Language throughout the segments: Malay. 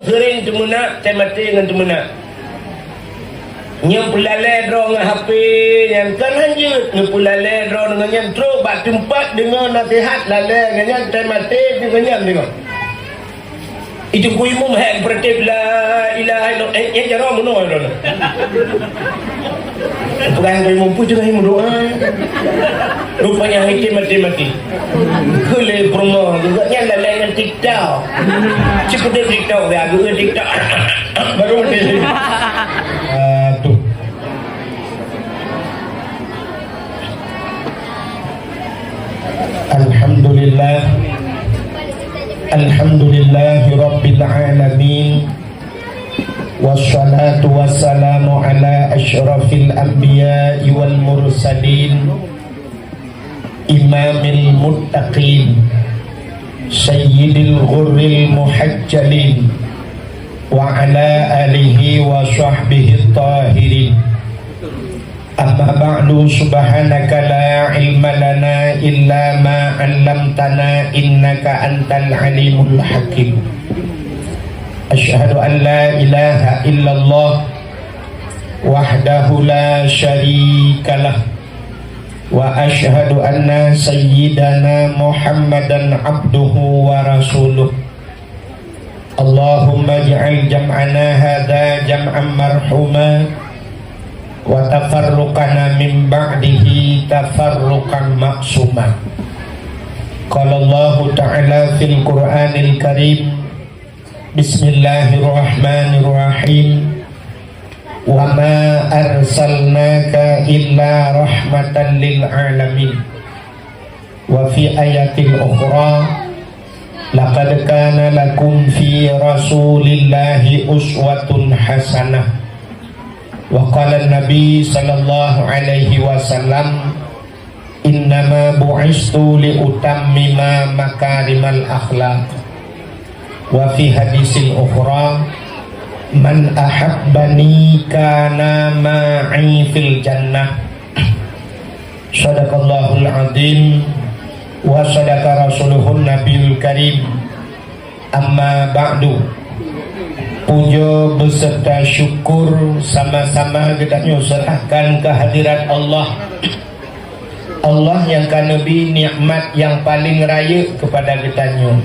Sering temuna, saya mati dengan temuna. Yang pelalai draw dengan HP, yang kan lanjut. Yang pelalai draw dengan yang teruk, bak tempat dengan nasihat lalai dengan yang saya mati dengan yang tengok. Itu kuimu mahal berarti la ilaha illallah. Yang jarang menurut Allah. Pegang kuimu pun juga yang berdoa. Rupanya hati mati-mati. Kele promo juga yang lalai dengan TikTok. Cepat dia TikTok dia, aku ke TikTok. Baru dia. Tuh. Alhamdulillah. Alhamdulillahi Rabbil Alamin. Wassalatu wassalamu ala ashrafil anbiya'i wal mursalin, imamil muttaqin, sayyidil ghurril muhajjalin, wa ala alihi wa sahbihi tahirin. Amma ba'du, subhanaka la ilma lana illa ma 'allamtana innaka antal alimul hakim. Asyhadu an la ilaha illallah wahdahu la syarikalah wa asyhadu anna sayyidana Muhammadan abduhu wa rasuluh. Allahumma ij'al jam'ana hadza jam'an marhuma wa tafarruqana min ba'dihi tafarruqan maksuma. Qala Allah ta'ala fil Qur'anil Karim, bismillahirrahmanirrahim, wa ma arsalnaka illa rahmatan lil alamin. Wa fi ayatil ukhra, laqad kana lakum fi rasulillahi uswatun hasanah. Wa qala Nabi sallallahu alaihi wasallam, innama bu'istu li utammima makarimal akhlaq. Wa fi hadisil ukhra, man ahabbani kana ma'i fil jannah. Sadaqallahul azim wa sadaqa rasuluhun nabiyul karim. Amma ba'du, puja beserta syukur sama-sama kita serahkan kehadirat Allah. Allah yang kanebi nikmat yang paling raya kepada kita nyo.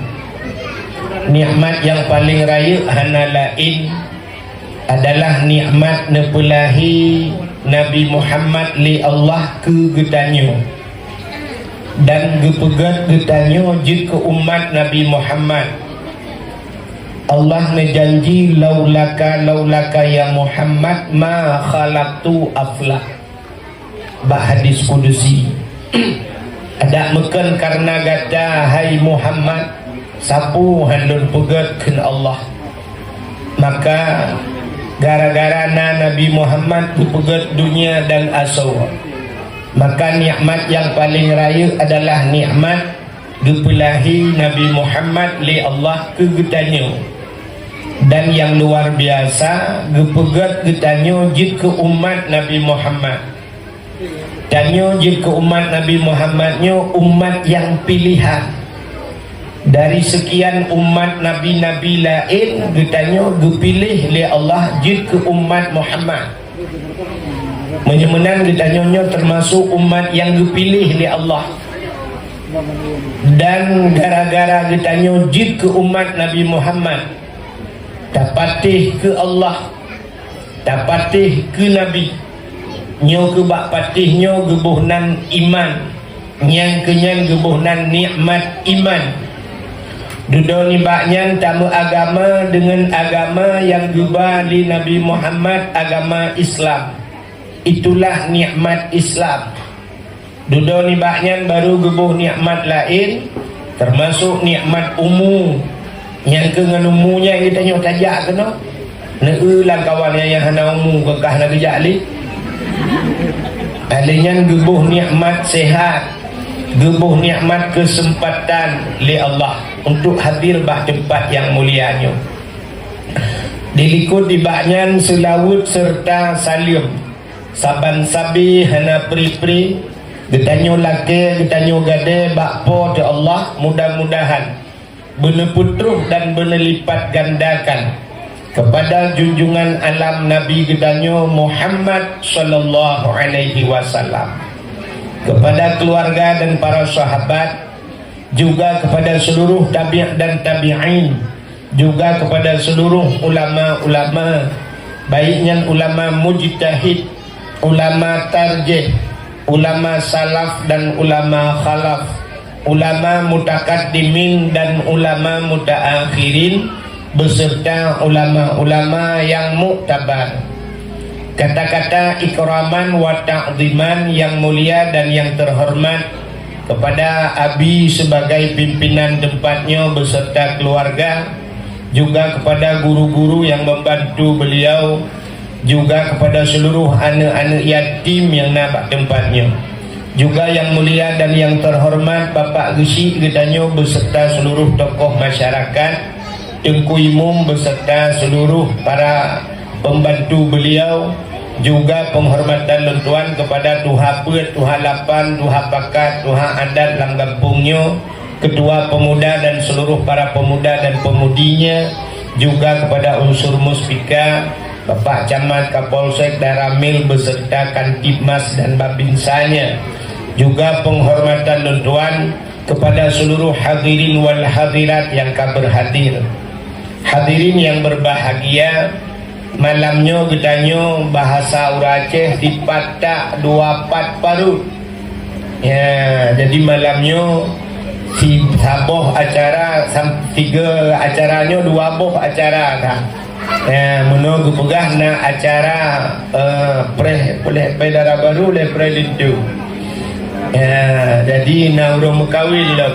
Nikmat yang paling raya hana lain adalah nikmat nepelahi Nabi Muhammad li Allah ke kita nyo. Dan gepegat kita nyo jika umat Nabi Muhammad. Allah nejanji laulaka ya Muhammad ma khalaqtu aflah. Bah hadis kudusi. Ada meken karena gata hai Muhammad sapu handun pegat ken Allah. Maka gara-gara Nabi Muhammad pegat dunia dan asawa. Maka nikmat yang paling raya adalah nikmat gepelahi Nabi Muhammad li Allah ke getanyo. Dan yang luar biasa gepegat getanyo jid ke umat Nabi Muhammad. Tanyo jid ke umat Nabi Muhammadnyo umat yang pilihan dari sekian umat nabi-nabi lain. Getanyo gepilih li Allah jid ke umat Muhammad. Menyemenan getanyo termasuk umat yang gepilih li Allah. Dan gara-gara getanyo jid ke umat Nabi Muhammad, tapatih ke Allah, tapatih ke Nabi, nyo ke bak patih nyo gebuhnan iman, nyang kenyan gebuhnan nikmat iman. Dudo ni baknyan tamu agama dengan agama yang gubah di Nabi Muhammad, agama Islam. Itulah nikmat Islam. Dudo ni baknyan baru gebuh nikmat lain, termasuk nikmat umum. Yang ke dengan umunya kita nyok tajak kena neulang kawannya yang hana umum kekah nak kejak li. Alinya gebuh nikmat sehat, gebuh nikmat kesempatan li Allah untuk hadir bah tempat yang mulianya. Dilikut di baknyan selawut serta salim. Saban sabi hana pri-pri, getanyo laki, getanyo gade bakpo te Allah, mudah-mudahan benar putruh dan benar lipat gandakan kepada junjungan alam Nabi gedanyo Muhammad sallallahu alaihi wasallam, kepada keluarga dan para sahabat, juga kepada seluruh tabi'in dan tabi'in, juga kepada seluruh ulama-ulama, baiknya ulama mujtahid, ulama tarjih, ulama salaf dan ulama khalaf, ulama mutakaddimin dan ulama mutaakhirin, beserta ulama-ulama yang muktabar. Kata-kata ikraman wa ta'ziman yang mulia dan yang terhormat kepada Abi sebagai pimpinan tempatnya beserta keluarga, juga kepada guru-guru yang membantu beliau, juga kepada seluruh anak-anak yatim yang nampak tempatnya, juga yang mulia dan yang terhormat Bapak Gesi gedanyo beserta seluruh tokoh masyarakat, Tengku Imum beserta seluruh para pembantu beliau, juga penghormatan lentuan kepada Tuha Pet, Tuha Lapan, Tuha Pakat, Tuha Adat dalam kampungnya, ketua pemuda dan seluruh para pemuda dan pemudinya, juga kepada unsur muspika, Bapak Camat, Kapolsek, Daramil beserta Kantipmas dan Babinsanya, juga penghormatan lentuan kepada seluruh hadirin wal hadirat yang berhadir. Hadirin yang berbahagia, malamnya gedanyo bahasa Aceh dipatak 24 parut. Ya, jadi malamnya si saboh acara 3 acaranya 2 boh acara kan. Ya, menunggu pegah na acara pedara baru le preditu. Ya, jadi na urang mekawin lah.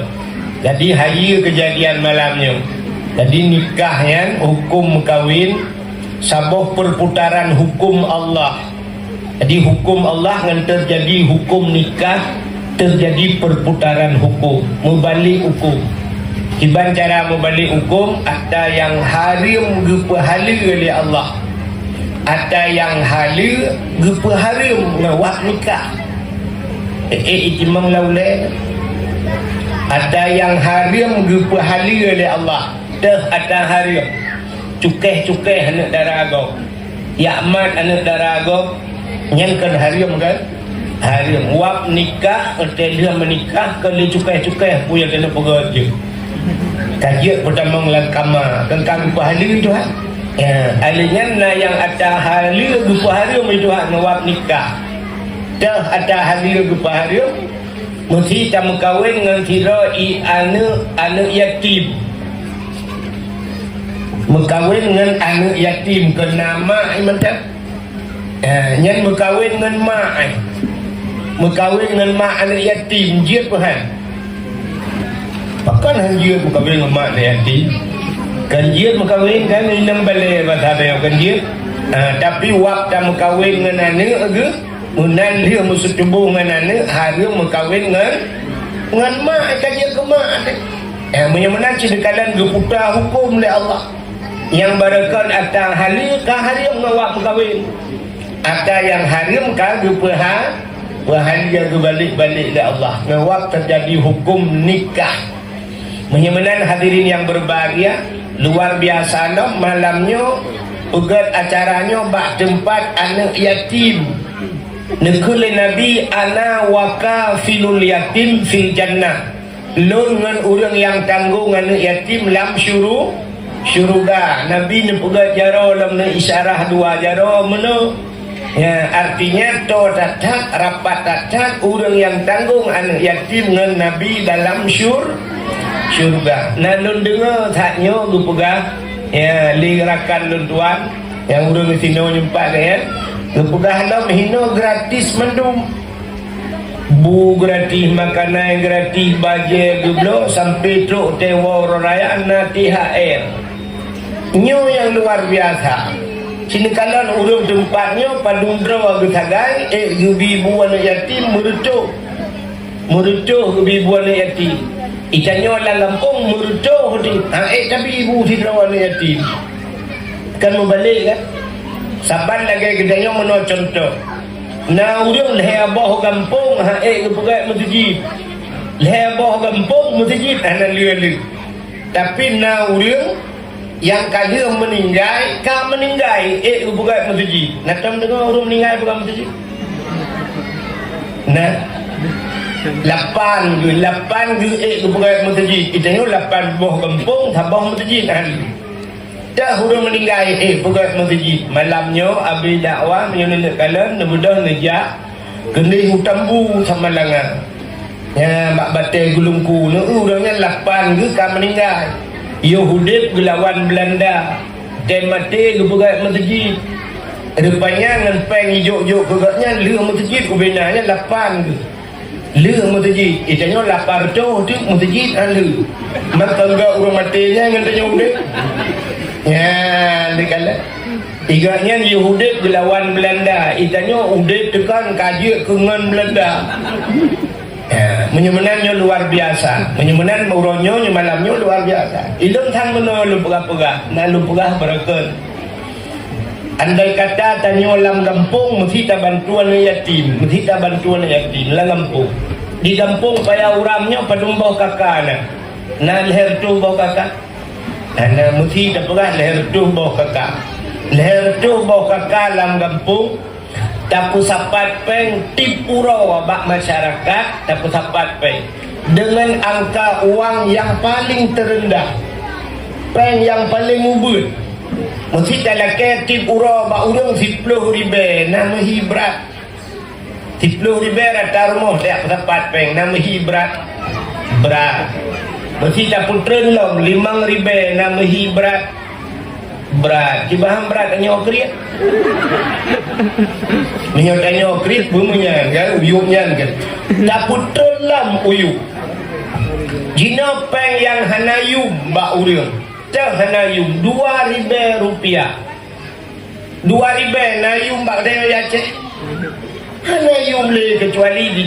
Jadi hari kejadian malamnya. Jadi nikahnya hukum kawin saboh perputaran hukum Allah. Jadi hukum Allah yang terjadi hukum nikah, terjadi perputaran hukum, mubalik hukum. Kiban cara mubalik hukum, ada yang haram gepahala oleh Allah, ada yang halal gepaharam ngawak nikah. Ikimang laulai. Ada yang haram gepahala oleh Allah, dah ada haram. Cukeh-cukeh anak darago, yakmat anak darago, yang kan haram kan? Haram. Wap nikah, dia menikah, kalau cukeh-cukeh punya kena pegaja. Kajian pertama ngelakama, kan kami pahala itu kan? Ya, alihnya na yang ada halal gepa haram itu kan wap nikah. Dah ada halal gepa haram, mesti tak kawin dengan tirai anak yatim. Mekawin dengan anak yatim ke nama macam yang mekawin dengan mak, mekawin dengan mak anak yatim dia Tuhan. Bahkan dia mekawin dengan mak anak yatim kan dia mekawin kan inang balai bahasa dia kan dia. Tapi waktu mekawin dengan anak ke menan dia musuh tubuh dengan anak hari mekawin dengan mak kan dia ke mak. Menyamanan cedekalan geputar hukum oleh Allah. Yang barakan ada halal kah haram ngawak berkahwin, ada yang haram kah bahagia balik-balik oleh Allah ngawak terjadi hukum nikah. Menyamanan hadirin yang berbahagia, luar biasa no, malamnya ugat acaranya bak tempat anak yatim. Nekul Nabi ana wakafilul yatim fil jannah. Lun dengan orang yang tanggung anak yatim lam syurga. Nabi ni pegat jaro dalam isyarah 2 jaro mana. Ya, artinya to tatak rapat tatak orang yang tanggung anak yatim dengan Nabi dalam syurga. Nah lun dengar taknya lu pegang ya lirakan lun tuan yang orang sino nyempat ya. Lu pegang dalam hino gratis mendum. Bu gratis makanan gratis baje gublo sampai truk tewa orang raya nanti THR. Nyo yang luar biasa. Sini kalau urung tempatnya padundra wagi tagai gubi ibu anak yatim merucuk gubi ibu anak yatim. Ikannya orang Lampung merucuk tapi ibu sidra anak yatim. Kan membalik kan? Saban lagi gedanya mana contoh. Na urung leher abah kampung kepegat masjid. Leher abah kampung masjid anak liu. Tapi na urung yang kaya meninggal kau meninggal bukan masjid nak dengar orang meninggal bukan masjid nah 8 ke bukan masjid kita ni 8 buah kampung tambah masjid ahli dah orang meninggal bukan masjid malamnya habis dakwah menyulit kalam mudah nejak kenih hutambu sama langan ya mak batai gulungku ni orangnya 8 ke kau meninggal Yahudi gelawan Belanda dan mati kebuka masjid rupanya dengan peng hijau-hijau kegaknya leh masjid kubinanya 8 ke leh masjid itanya 8 tu masjid leh maka enggak orang matinya dengan tanya Yahudi ya dikala igaknya Yahudi gelawan Belanda itanya Yahudi tekan kaji kengan Belanda ya, menyemenannya luar biasa menyemenan uronyo malamnya luar biasa ilum tang meno lu pegah-pegah na lu pegah berakan andai kata tanya lam kampung mesti tak bantuan yatim mesti tak bantuan yatim la kampung di kampung paya uramnya padumbau kakak na leher tu bau kakak na mesti tak pegah leher tu bau kakak lam kampung tapu sapat peng tipuro bak masyarakat tapu sapat peng dengan angka uang yang paling terendah peng yang paling mubut mesti talake tipuro bak urang 10 ribu nama hibrat 10 ribu rata rumah tak sapat peng nama hibrat berat mesti tapu trenlong 5 ribu nama hibrat berat cibaham berat tanya okrit minyak tanya okrit bumanya kan uyuknya kan dapur telam uyuk jina peng yang hanayum mbak urang tak hanayum 2 ribu rupiah 2 ribu hanayum mbak dia Aceh hanayum le kecuali di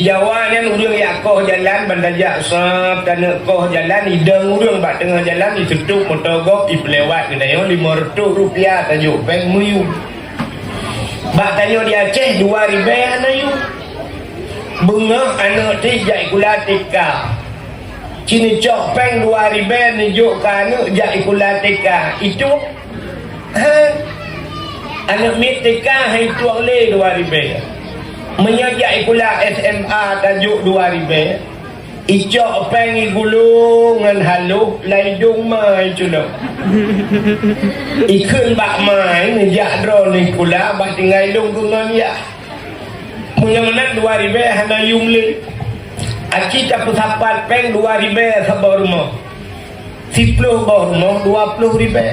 Jawa kan urang yakoh jalan bandajak sap tanah koh jalan hidang urang bak tengah jalan ditutup motogok dipelewat kedai 500 rupiah tajuk peng muyu bak tanya di Aceh 2000 anayu bengah anak ti jai kula tika cini cok peng 2000 nijuk ka anak jai kula tika itu anak mit tika hai tuang le 2000 menyajak pula SMA tajuk 2000 icok pengi gulungan haluh laidung mai cunok ikun bak mai ngejak drone ni pula bak tinggal dong kungan ya menang 2000 hana yumle aki tak sapat peng 2000 sabar rumah 10 bawah rumah 20 ribu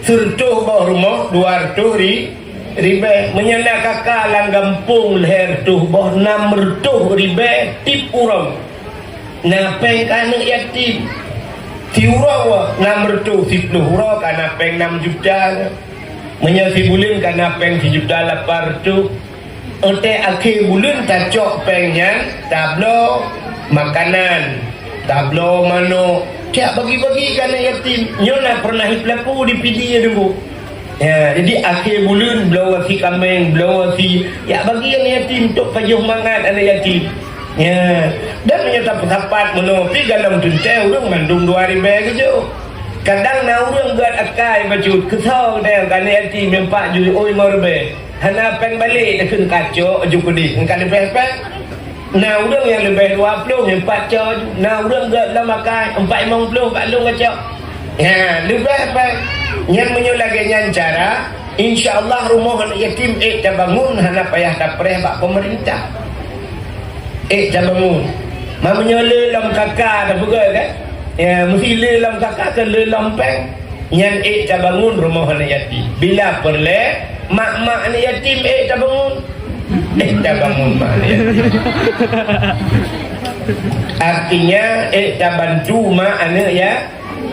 surtuh bawah rumah 200 ribu menyenak kakak lang gampung leher tuh boh 600 ribu tip urang na peng kana yatim tiurang 610 urang kana peng 6 juta menyasi bulan kana peng 1 juta 800 ote akhir bulan tacok pengnya tablo makanan tablo mano tiap bagi-bagi kana yatim nyonya pernah hiplaku di PD dulu. Ya, jadi akhir bulan belau si kambing, belau si ya bagi yang yatim untuk pajuh mangat anak yatim. Ya, dan menyata pendapat menopi dalam tuntai orang mandung 2000 gitu. Kadang na orang buat akai baju kesal dengan kan yatim yang 4 juta oi morbe. Hana peng balik dah kena kacau aju kudi. Engkau lebih na orang yang lebih 20 yang 4 juta. Na orang buat dalam akai 40 balung kacau. Ya, lebih yang menyulaganya cara insyaallah rumah anak yatim tak bangun hana payah dapreh bak pemerintah tak bangun mamanya lelam kakak dah pegang kan ya mesti lelam kakak ke lelam peng yang tak bangun rumah anak yatim bila perle mak-mak anak yatim tak bangun tak bangun mak anak yatim artinya tak bantu mak anak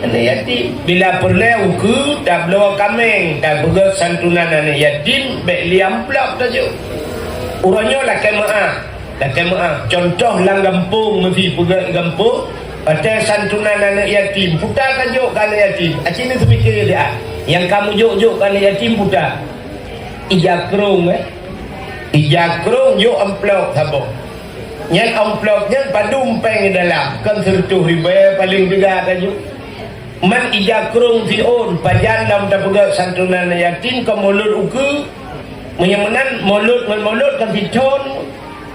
anak yatim bila perlu ke tak bawa kameng tak begal santunan anak yatim baik liam pelak saja orangnya lah kemaah contoh lang kampung mesti pegang kampung ada santunan anak yatim putar kajuk ke anak yatim acini sepikir dia yang kamu juk ke anak yatim putar ijakrung ijakrung juk amplop sabuk yang amplopnya padum peng dalam kan 100 ribu paling juga kajuk man ijakrung fi'un pajan dalam tapugat santunan yatim ke mulut uku menyemenan mulut kan fi'un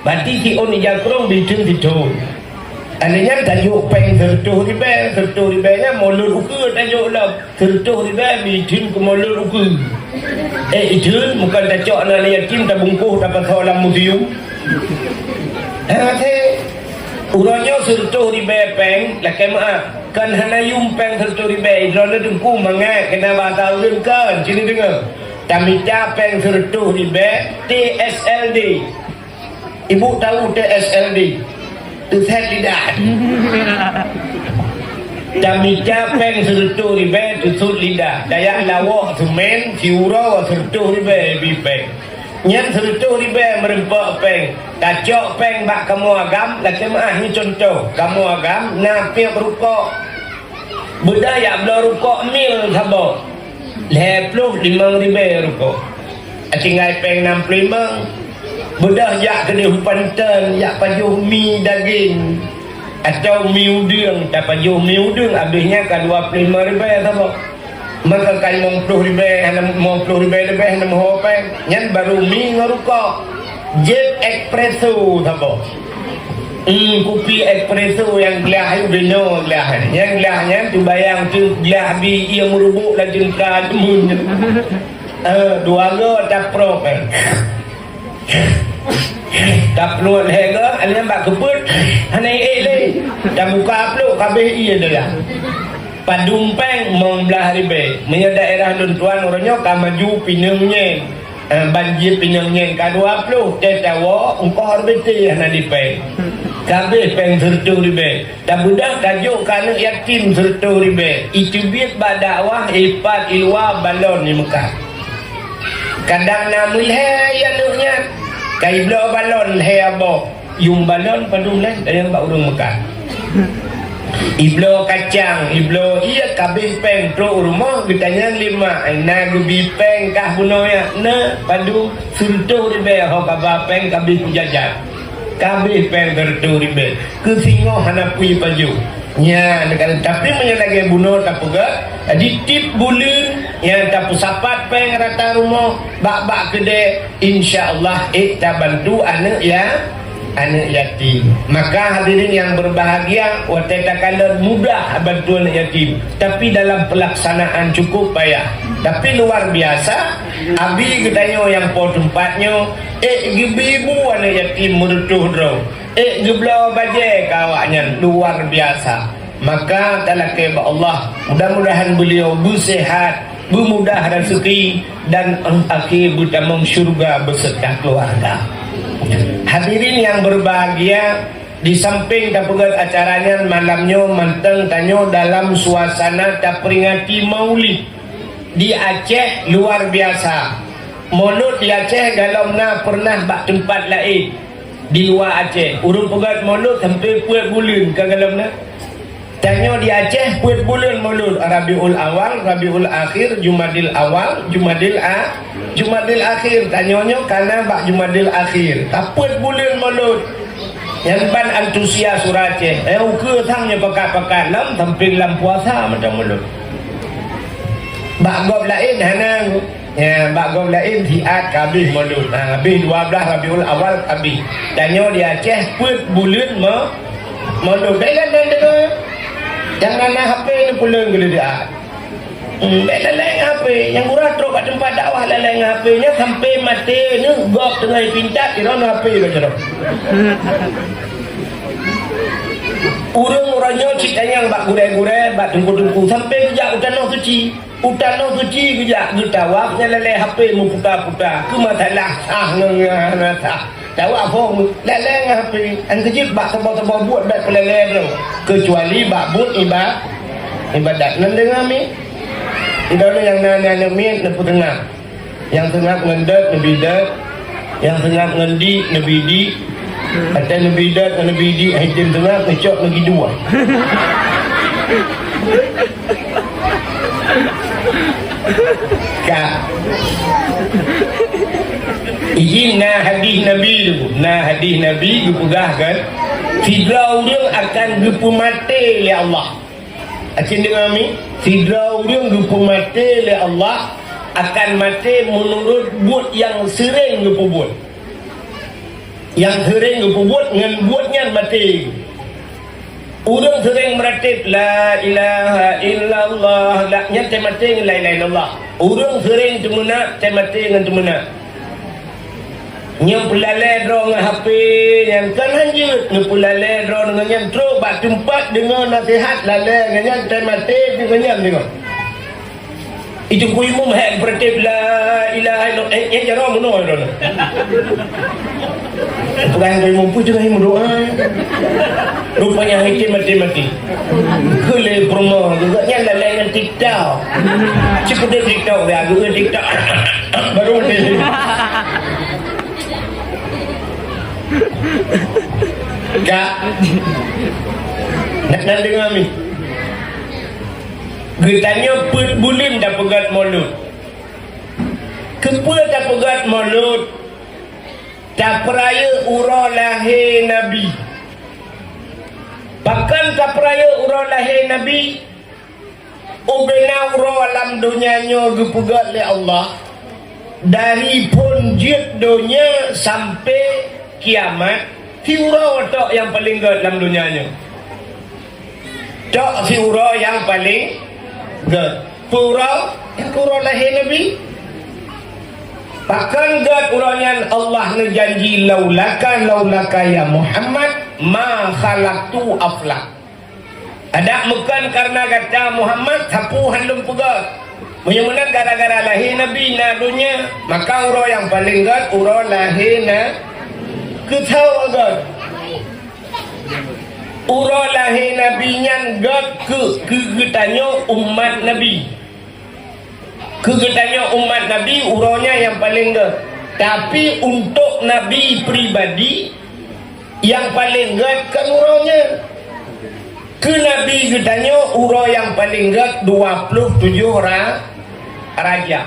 berarti fi'un ijakrung bitung fi'un adanya tajuk peng sertuh ribanya mulut uku tajuk lah sertuh riba bitung ke mulut uku itu bukan tajuk anak yatim tak bungkuh dapat seolah museum urangnya sertuh riba peng lah maaf kan hana yumpeng sertuh riba idrona dengku mangat kena batal kan sini dengar tamita peng sertuh riba TSLD ibu tahu TSLD Tuhan tidak tamita peng sertuh riba tusut lidah dayak lawak semen siura sertuh riba bipeng nyan sertuh riba merempak peng kacok peng bak kamu agam lah kemaah ni contoh kamu agam nafiq rukuk budaya belah rukuk mil sabar 55 riba rukuk tinggal peng 65 budah yak kena pantan yak pajuh mi daging atau mi udang tak pajuh mi udang habisnya kan 25 riba sabar maka kan 50 riba 50 riba lebih 60 peng nyan baru mi ngerukuk jet espresso sabar kopi espresso yang gelas Vino gelas yang gelasnya tu bayang tu gelas bi ia merubuk dan jengka demun 2 go tak pro kan tak perlu lega alnya bak kebut hana le dah buka upload kabeh ia dah padung peng membelah ribe punya daerah Luntuan orangnya ka maju pinangnya banjir pinangnya ka 20 tetawa engkau arbete hana di peng kabeh peng sertuh ribe dah budak tajuk kana yatim sertuh ribe itu biat ba dakwah ipat ilwa balon di Mekah kadang namul he ya nuknya kai blo balon he abo yung balon padung lain dari yang bak urung Mekah iblo kacang iblo iya kabeh peng pro rumah ditanya 5 na gubi peng kah bunoya na padu sultuh ribe ho kaba peng kabeh jajan kabeh peng tertu ribe ke singo hana pui baju nya negara tapi menyelagi bunuh tapuga di tip bulan yang tapu sapat peng rata rumah bak-bak gede insyaallah kita bantu anak anak yatim. Maka hadirin yang berbahagia, wateta kalian mudah bantu anak yatim, tapi dalam pelaksanaan cukup payah. Tapi luar biasa, abi gedanyo yang po tempatnya, ibu anak yatim merutuh draw, geblau baje kawaknya luar biasa. Maka talake ba Allah, mudah-mudahan beliau bersehat, bermudah rezeki dan akhir bertamang syurga beserta keluarga. Hadirin yang berbahagia, di samping tapugat acaranya malamnya manteng tanyo dalam suasana taperingati maulid di Aceh luar biasa. Maulud di Aceh galomna pernah bak tempat lain di luar Aceh. Urut pegat maulud sampai puat bulan ke galomna. Tanyo di Aceh puat bulan maulud Rabiul Awal, Rabiul Akhir, Jumadil Awal, Jumadil Akhir. Tanyonyo karena bak Jumadil Akhir. Puat bulan maulud. Yang ban antusias Aceh. Uke thangnya pakat-pakat lam sampai lam puasa macam maulud. Bak gob lain hana ya bak gob lain hiat kabih maulud. Habis 12 Rabiul Awal kabih. Tanyo di Aceh puat bulan maulud. Dah jangan nak HP ni pulang gila dia. Lalai HP yang murah teruk kat tempat dakwah lalai HP nya sampai mati ni gop tengah pintat kira HP macam tu. Urang-urangnya ceritanya yang bak gurai-gurai, bak tungku-tungku sampai kejak utanah suci. Utanah suci kejak getawak nya lalai HP mu putar-putar. Ke masalah sah tahu apa lalai HP an kejip bak tebal-tebal buat bak pelalai tu kecuali bak buat ibadat nan dengar mi idana yang nana mi nepu tengah yang tengah ngendat nebidat yang tengah ngendi nebidi atau nebidat nebidi hitam tengah kecok lagi dua kak ini hadis Nabi dipegahkan fidrau dia akan dipu mati oleh Allah. Akin dengar mi sidra urang gepu mati oleh Allah akan mati menurut buat yang sering gepu buat. Yang sering gepu buat dengan buatnya mati. Urang sering meratib la ilaha illallah, laknya mati dengan la ilaha illallah. Urang sering temuna mati dengan temuna. Nyam pelalai draw dengan HP yang kan hanjut, nyam pelalai draw dengan yang terus bak tempat dengan nasihat lalai dengan yang mati dengan yang tengok. Itu kuimu mahal beratib la ilaha illallah. Yang jarang menurut itu. Bukan kuimu pun juga yang berdoa. Rupanya hakim mati-mati. Kele promo juga yang lalai dengan TikTok. Cepat dia TikTok dia, aku ke TikTok. Baru mati. Kak, nak dengar kami. Getanya put bulim dah pegat mulut. Kepul dah pegat mulut. Tak peraya urah lahir Nabi. Bahkan tak peraya urah lahir Nabi. Ubena urah alam dunianya gepegat oleh Allah. Dari pun jid dunia sampai kiamat. Si urah tak yang paling gad dalam dunianya. Tak si urah yang paling gad. Purau yang urah lahir Nabi. Bahkan gad urangnya Allah ngejanji laulaka ya Muhammad ma khalaqtu aflak. Ada bukan karena kata Muhammad sapu handum pegat. Menyemenang gara-gara lahir Nabi na dunia, maka urang yang paling gad urang lahir na ketahu gad. Urang lahir Nabi nyan gad kegetanya umat Nabi. Kegetanya umat Nabi urangnya yang paling gad. Tapi untuk Nabi pribadi yang paling gad kan urangnya. Ke Nabi getanya urang yang paling gad 27 Rajab.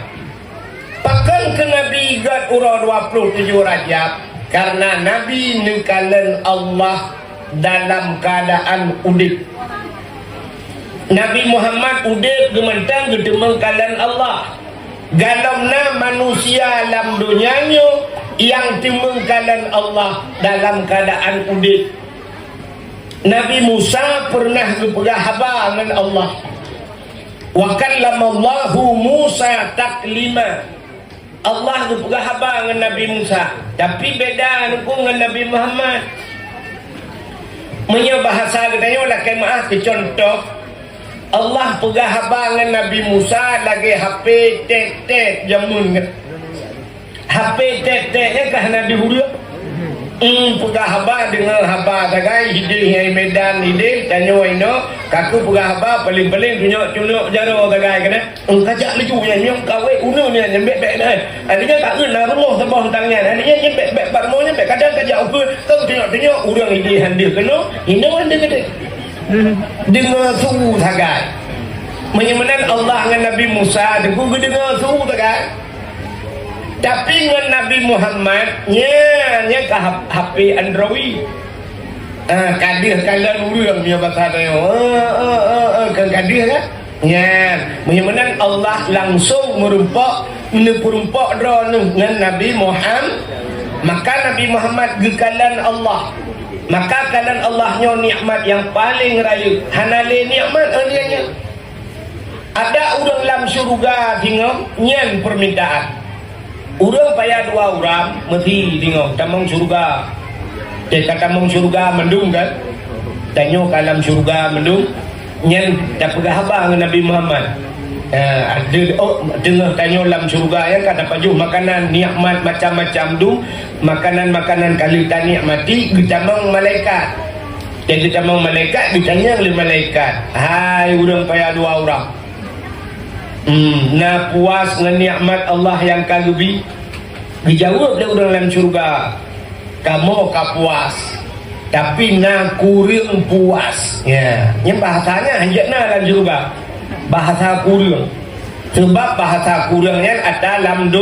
Bahkan ke Nabi gad urang 27 Rajab karena Nabi nekalan Allah dalam keadaan udip. Nabi Muhammad udip gementang gedemengkalan Allah. Galamna manusia dalam dunianya yang dimengkalan Allah dalam keadaan udip. Nabi Musa pernah berhaba dengan Allah. Wa kallamallahu Musa taklima. Allah berhaba dengan Nabi Musa. Tapi beda dengan Nabi Muhammad. Punya bahasa katanya lah maaf ke contoh. Allah berhaba dengan Nabi Musa lagi HP tek-tek jamun. HP tek-teknya kah Nabi Hudud? Pegahaba dengan haba tagai hidih yang medan hidih tanya ino kaku pegahaba paling-paling tunjuk-tunjuk jaro tagai kena kajak laju yang nyong kawe uno ni nyembek-bek dah adanya tak kena rumah sebah tangan adanya nyembek-bek barmo nyembek kadang kajak apa kau tengok-tengok urang hidih handil kena ino anda kata dengar suhu tagai menyemenan Allah dengan Nabi Musa deku dengar suhu tagai. Tapi dengan Nabi Muhammad nya ke HP Android. Kadir kalian urang punya bahasa dia. Kadir kan? Nya, menyemenan Allah langsung merumpak dengan Nabi Muhammad. Maka Nabi Muhammad gekalan Allah. Maka kalan Allahnya nikmat yang paling raya. Hanale nikmat dia. Ada urang dalam syurga tengok nyan permintaan. Urang payah dua orang mesti tengok tamang surga. Dia kata tamang surga mendung kan? Tanya kalam surga mendung. Nyan tak pegah abang dengan Nabi Muhammad. Dengar tanya dalam surga ya kata pajuh makanan nikmat macam-macam tu. Makanan-makanan kali tak nikmati getamang malaikat. Dia getamang malaikat ditanya oleh malaikat. Hai urang payah dua orang. Nak puas dengan nikmat Allah yang kalubi. Dijawab dia orang dalam syurga. Kamu puas. Tapi nak kurang puas. Ya, ini bahasanya hanjatna dalam syurga. Bahasa kurang. Sebab bahasa kurangnya ada dalam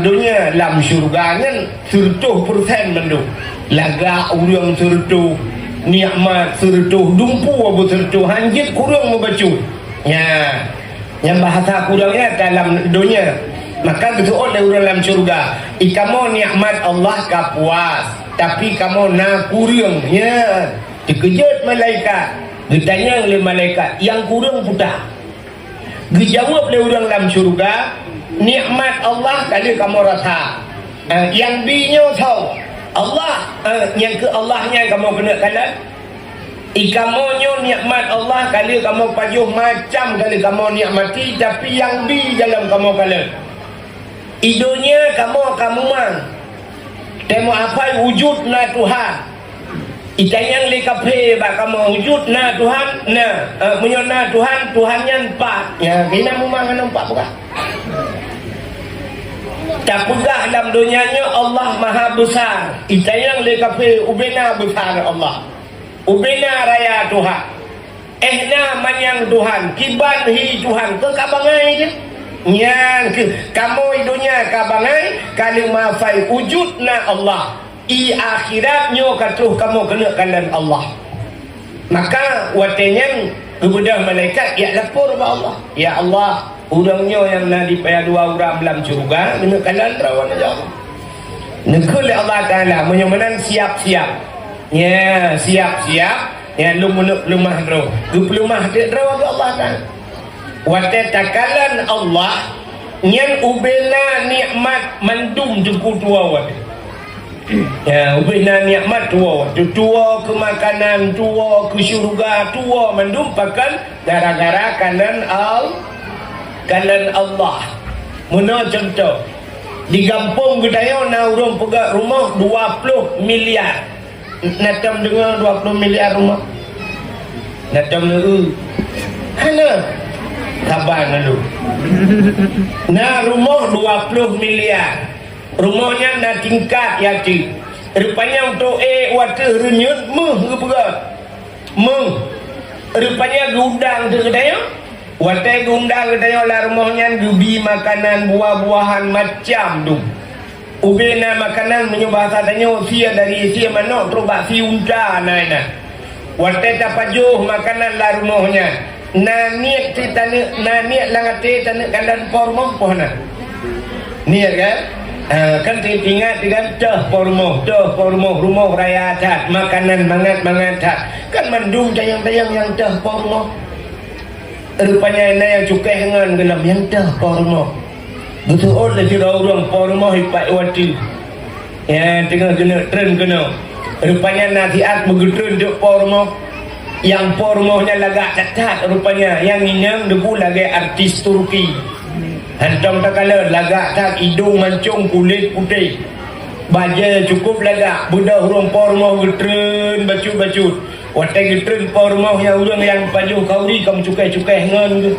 dunia, dalam syurga kan 100% mendung. Laga urang 100, nikmat 100, dumpu apa 100, hanjat kurang membaca. Ya, yang bahasa kurangnya dalam dunia. Maka betul oleh orang dalam syurga. Kamu nikmat Allah ka puas, tapi kamu nak kurang. Ya, dikejut malaikat. Ditanya oleh malaikat, yang kurang putar. Dijawab oleh orang dalam syurga, nikmat Allah kali kamu rasa. Yang binyo tahu Allah, yang ke Allahnya kamu kena kalah. Ikamonyo nikmat Allah kali kamu pajuh macam kali kamu nikmati, tapi yang di dalam kamu kalah. Idunya kamu mang. Temu apa wujud na Tuhan. Itanyang lekape ba kamu wujud na Tuhan na menyona Tuhan Tuhannya empat. Ya, kena memang nampak bukan? Tak pegah dalam dunianya Allah maha besar. Itanyang lekape ubena besar Allah. Ubena raya Tuhan. Ehna manyang Tuhan. Kiban hi Tuhan. Ke kabangai je. Yang ke kamu dunia kabangai kali mafai wujudna Allah. I akhiratnya katuh kamu kena kalan Allah. Maka watenya kepada malaikat ya lapor kepada Allah. Ya Allah, urangnya yang nadi payah dua orang dalam syurga kena kalan rawan aja. Nekul Allah Taala menyamanan siap-siap. Ya, siap-siap. Ya, lumah roh. Lumah roh Allah Taala. Wate takalan Allah yang ubena nikmat mandum cukup tua wate. Ya, ubena nikmat tua. Tua ke makanan, tua ke syurga, tua mandum pakan gara-gara kanan Allah. Mana contoh? Di kampung gedaya na urang pegak rumah 20 miliar. Natam dengar 20 miliar rumah. Natam dengar. Hana sabar dulu. Nah, rumah 20 miliar. Rumahnya nak tingkat yati. Rupanya untuk water renyut ke berat. Rupanya gudang tu kedaya. Water gudang kedaya lah rumahnya gubi makanan buah-buahan macam tu. Ubena makanan menyubah tanya usia dari usia mana terubah si unta naina. Water tapajuh makanan lah rumahnya. Niat kita niat langate tanah kandan pormoh pohna. Niat kan? Kan tinggal pormoh rumah raya tat makanan mangat tat. Kan mandum tayang-tayang yang dah pormoh. Rupanya ini yang cukai dengan gelam yang dah pormoh. Betul oleh kira orang pormoh ipat wati. Ya tengah kena tren kena. Rupanya nasihat begitu duk pormoh. Yang pormohnya lagak cacat rupanya. Yang inyang debu lagi artis Turki. Hantam tak kala lagak tak hidung mancung kulit putih. Baja cukup lagak. Budak orang pormoh getren bacut-bacut. Watai getren pormoh yang orang yang pajuh kauri kamu cukai-cukai ngan tu.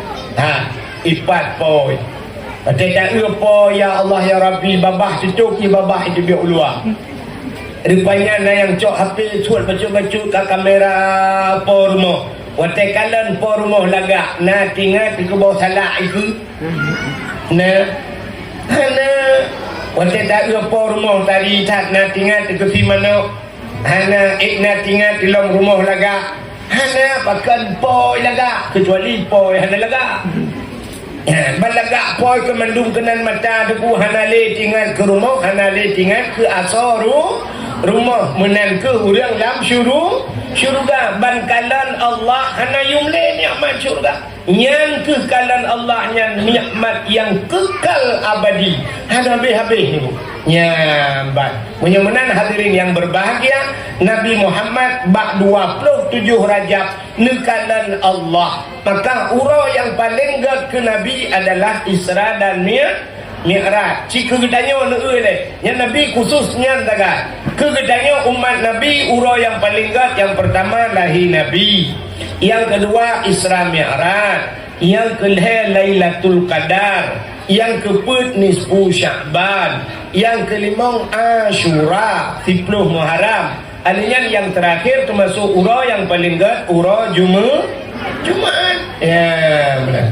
Ipat poi. Watai tak poi ya Allah ya Rabbi babah tutup ni babah itu biar luar. Rupanya na yang cok HP suat bacut-bacut ke kamera pormoh. Watai kalan pormoh lagak. Na tinggal ke bawah salak itu. Na watai tak ada pormoh tadi tak na tinggal ke si mana. Hana na tinggal di dalam rumah lagak. Hana pakan poi lagak. Kecuali poi hana lagak. Balagak poi ke mandung kenan mata debu hana le tinggal ke rumah. Hana le tinggal ke asaru rumah menan ke orang dalam syurga bankalan Allah hana yumle nikmat syurga yang kekalan Allah yang nikmat yang kekal abadi hana habis ni ya ban menyamanan hadirin yang berbahagia Nabi Muhammad bak 27 Rajab nekalan Allah maka urau yang paling gak ke Nabi adalah Isra dan Mi'raj. Cik kegedanya oleh yang Nabi khususnya dagat. Kegedanya umat Nabi urau yang paling gak yang pertama lahir Nabi. Yang kedua Isra Mi'raj. Yang kelima Lailatul Qadar. Yang keempat nisfu Sya'ban. Yang kelima Asyura 10 Muharram. Artinya yang terakhir termasuk urau yang paling gak urau Jumaat. Ya benar.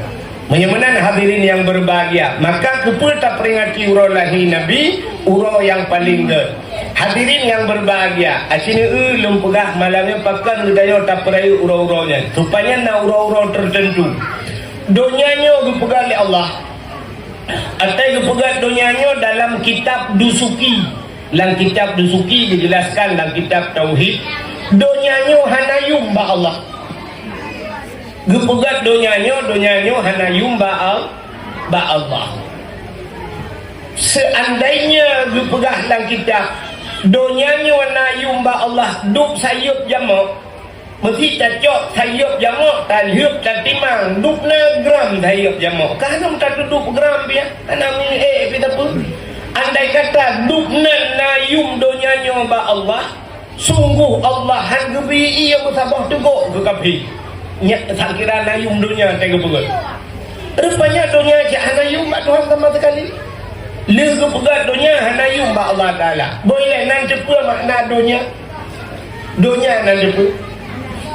Menyamanan hadirin yang berbahagia maka kita peringati urau lahir Nabi urau yang paling gede hadirin yang berbahagia asini belum pegah malamnya pakan gedaya tak perayu urau-uraunya supaya na urau-urau tertentu dunianya dipegang oleh Allah. Atau dipegang dunianya dalam kitab dusuki. Dalam kitab dusuki dijelaskan dalam kitab tauhid, dunianya hanayum ba Allah. Dipegang dunianya hanayum ba Allah. Seandainya dipegang dalam kitab dunianya hanayum ba Allah, duk sayup jamak, mesti cacok sayup jamak, talhiup tatimang, duk na gram sayup jamak. Kanam tak duduk gram dia, kanam ni kita pun. Andai kata dukna nayum donyanya ba Allah, sungguh Allah hanggebi ia bersabah teguk ke kapi. Nyak tak kira nayum dunia tega pegat. Rupanya dunia cak hanayum ba Tuhan sama sekali. Legu pegat dunia hanayum ba Allah Taala. Boleh nan cepa makna dunia. Dunia nan cepa.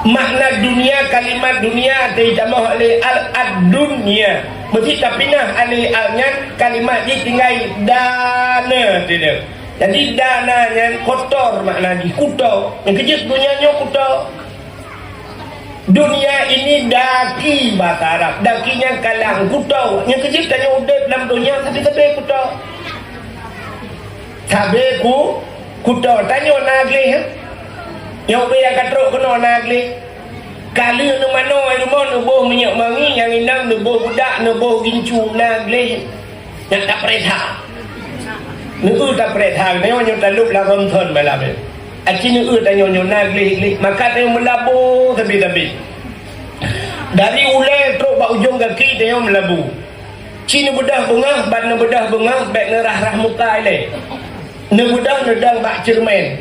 Makna dunia, kalimat dunia ditambah oleh ad-dunya. Mesti tak pindah alih alnya kalimat ni tinggal dana tidak. Jadi dana yang kotor makna di kuto. Yang kejut dunianya kuto. Dunia ini daki bahasa Arab. Dakinya kalang kuto. Yang kejut tanya udah dalam dunia tapi kuto. Sabe kuto tanya nagli. Yang biar katrok kena nagli. Kali nu mano rumah nu boh minyak mangi yang inang nu boh budak nu boh gincu nagli. Yang tak perintah. Nu tak perintah. Nyo nyo talup la ronton malam. Aci nu tanya nyo nagli. Maka tanya melabu tapi. Dari ulai truk bak ujung kaki tanya melabu. Cina bedah bunga, ban nu bedah bunga, baik nerah muka ile. Nu bedah nedang bak cermen.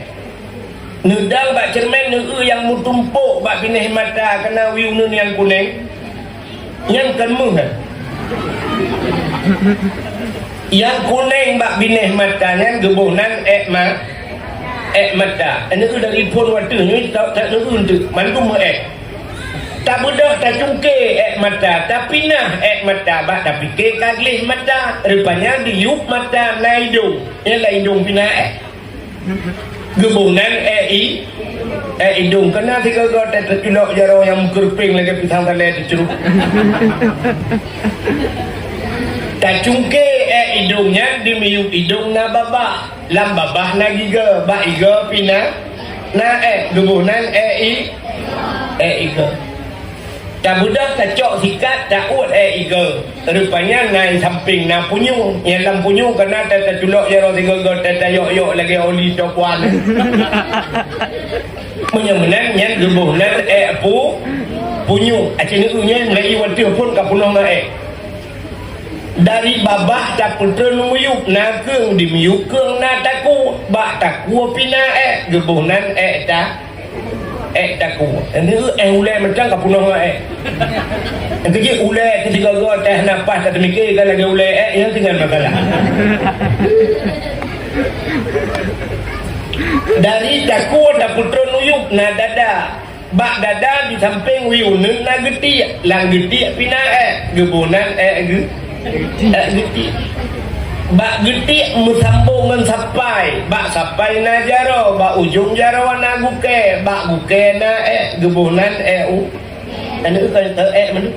Nedang bak cermen nu yang mutumpuk bak pineh mata kena wiu yang kuning. Yang kemu kan. Yang kuning bak pineh matanya gebunan mata. Ini tu dari pun waktu ni tak untuk mantu tak mudah tak cungke mata tapi nah mata bak tak fikir kaglih mata rupanya diup mata naidung yang laidung pina gebunan hidung kena tiga gotet terculok jaro yang kerping lagi pisang tali diceruk tak cungke hidungnya dimiup hidung na babah lam babah na giga bak iga pina na gebunan iga tak mudah tak cok sikat tak uat iga rupanya naik samping na punyung yang lam punyung kena tak terculok jaro tiga gotet tak yok lagi oli cokwan menyemenan yang gebunan punyung acini unya lagi waktu pun kapunong na dari babah tak putra numuyuk na keung dimiyuk keung na taku bak taku pina gebunan taku ini ulai macam kapunong na yang kerja ulai ketika gua teh nafas tak mikir kan lagi ulai yang tinggal makalah dari taku tak putra nuyuk na dada bak dada di samping wiu na geti lang geti pina gebunan geti bak geti musambung ngan sapai bak sapai na jaro bak ujung jaro na guke bak guke na gebunan anu kan mana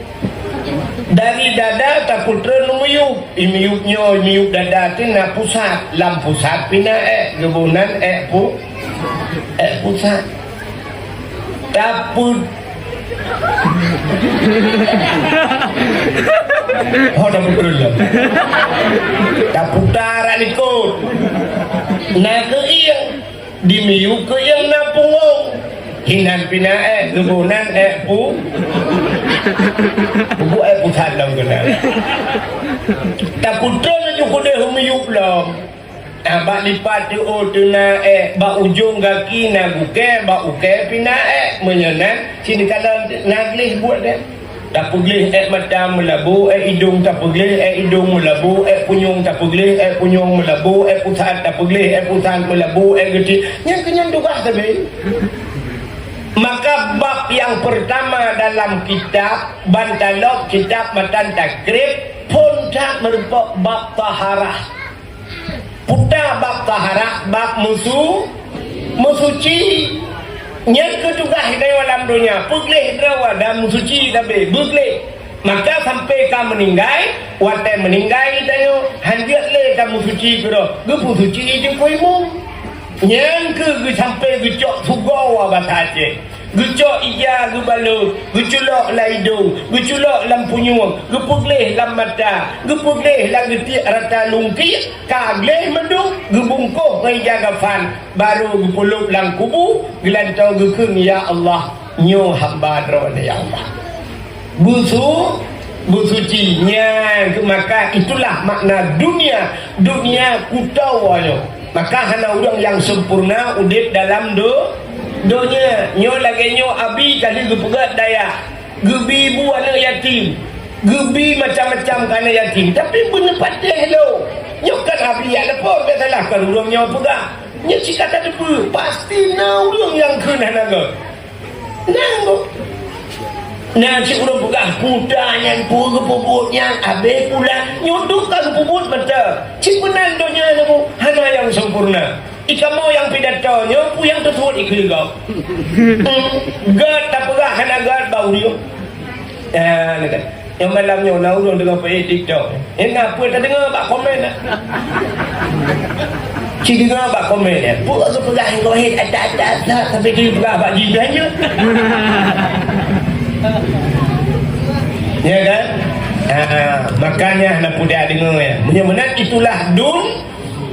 dari dada tak putra numuyuk imiyuk dada tu na pusat lam pusat pina gebunan pusat taput dah betul lah tak putara likut na ke iya dimiyuk ke yang na punggung hinan pina gebunan buku pusat lang kena tak putra na juga deh humiyuk lang bak lipat tu na bak ujung kaki na buke bak uke pina menyenan sini kalau naglih buat dia tak pegih mata melabu hidung tak pegih hidung melabu punyung tak pegih punyung melabu pusat tak pegih pusat melabu gede yang kenyang tugas tapi maka bab yang pertama dalam kitab Bantalok kitab Matan Takrib pun tak merupakan bab taharah putar bab taharah bab musuci yang kedua dari dalam dunia pegih drawa dan musuci tapi pegih Maka sampai kamu meninggal, watai meninggal tanya, handiat le kamu suci ke dah. Gepu suci je kau imum. Yang ke sampai gecok sugawa bahasa Aceh. Gecok ija ge balut, geculok la hidung, geculok lam punyung, gepugleh lam mata, gepugleh la getik rata lungki, kagleh mendung, gebungkuh ngai jaga fan, baru gepulup lam kubu, gelantau gekeng ya Allah, nyo hamba drone ya Allah. Bersucinya maka itulah makna dunia kutawanya. Maka hana orang yang sempurna udip dalam dunia. Nyo lagi nyo abi kali gepegat daya. Gebi ibu anak yatim. Gebi macam-macam kana yatim. Tapi benar patih lo. Nyo kan abi ada apa salah kan orang nyo pegang. Nyo cakap tak ada pasti na orang yang kena naga. Nah, cik udah pegang kudanya, pubut-pubutnya, habis pula nyudukan pubut betul. Cik benar donya kamu, hana yang sempurna. Ikamu yang pidatonya, pu yang tersebut ikut kau. Gad tak pegang, hana gad bau dia. Yang malamnya, nak urung dengan pahit TikTok. Ngapa tak dengar bak komen lah. Cik dengar bak komen ya. Pu aku pegang kau hit, ada sampai dia pegang bak jidah je. Ya kan? Makanya nak pudak dengar ya. Benar-benar itulah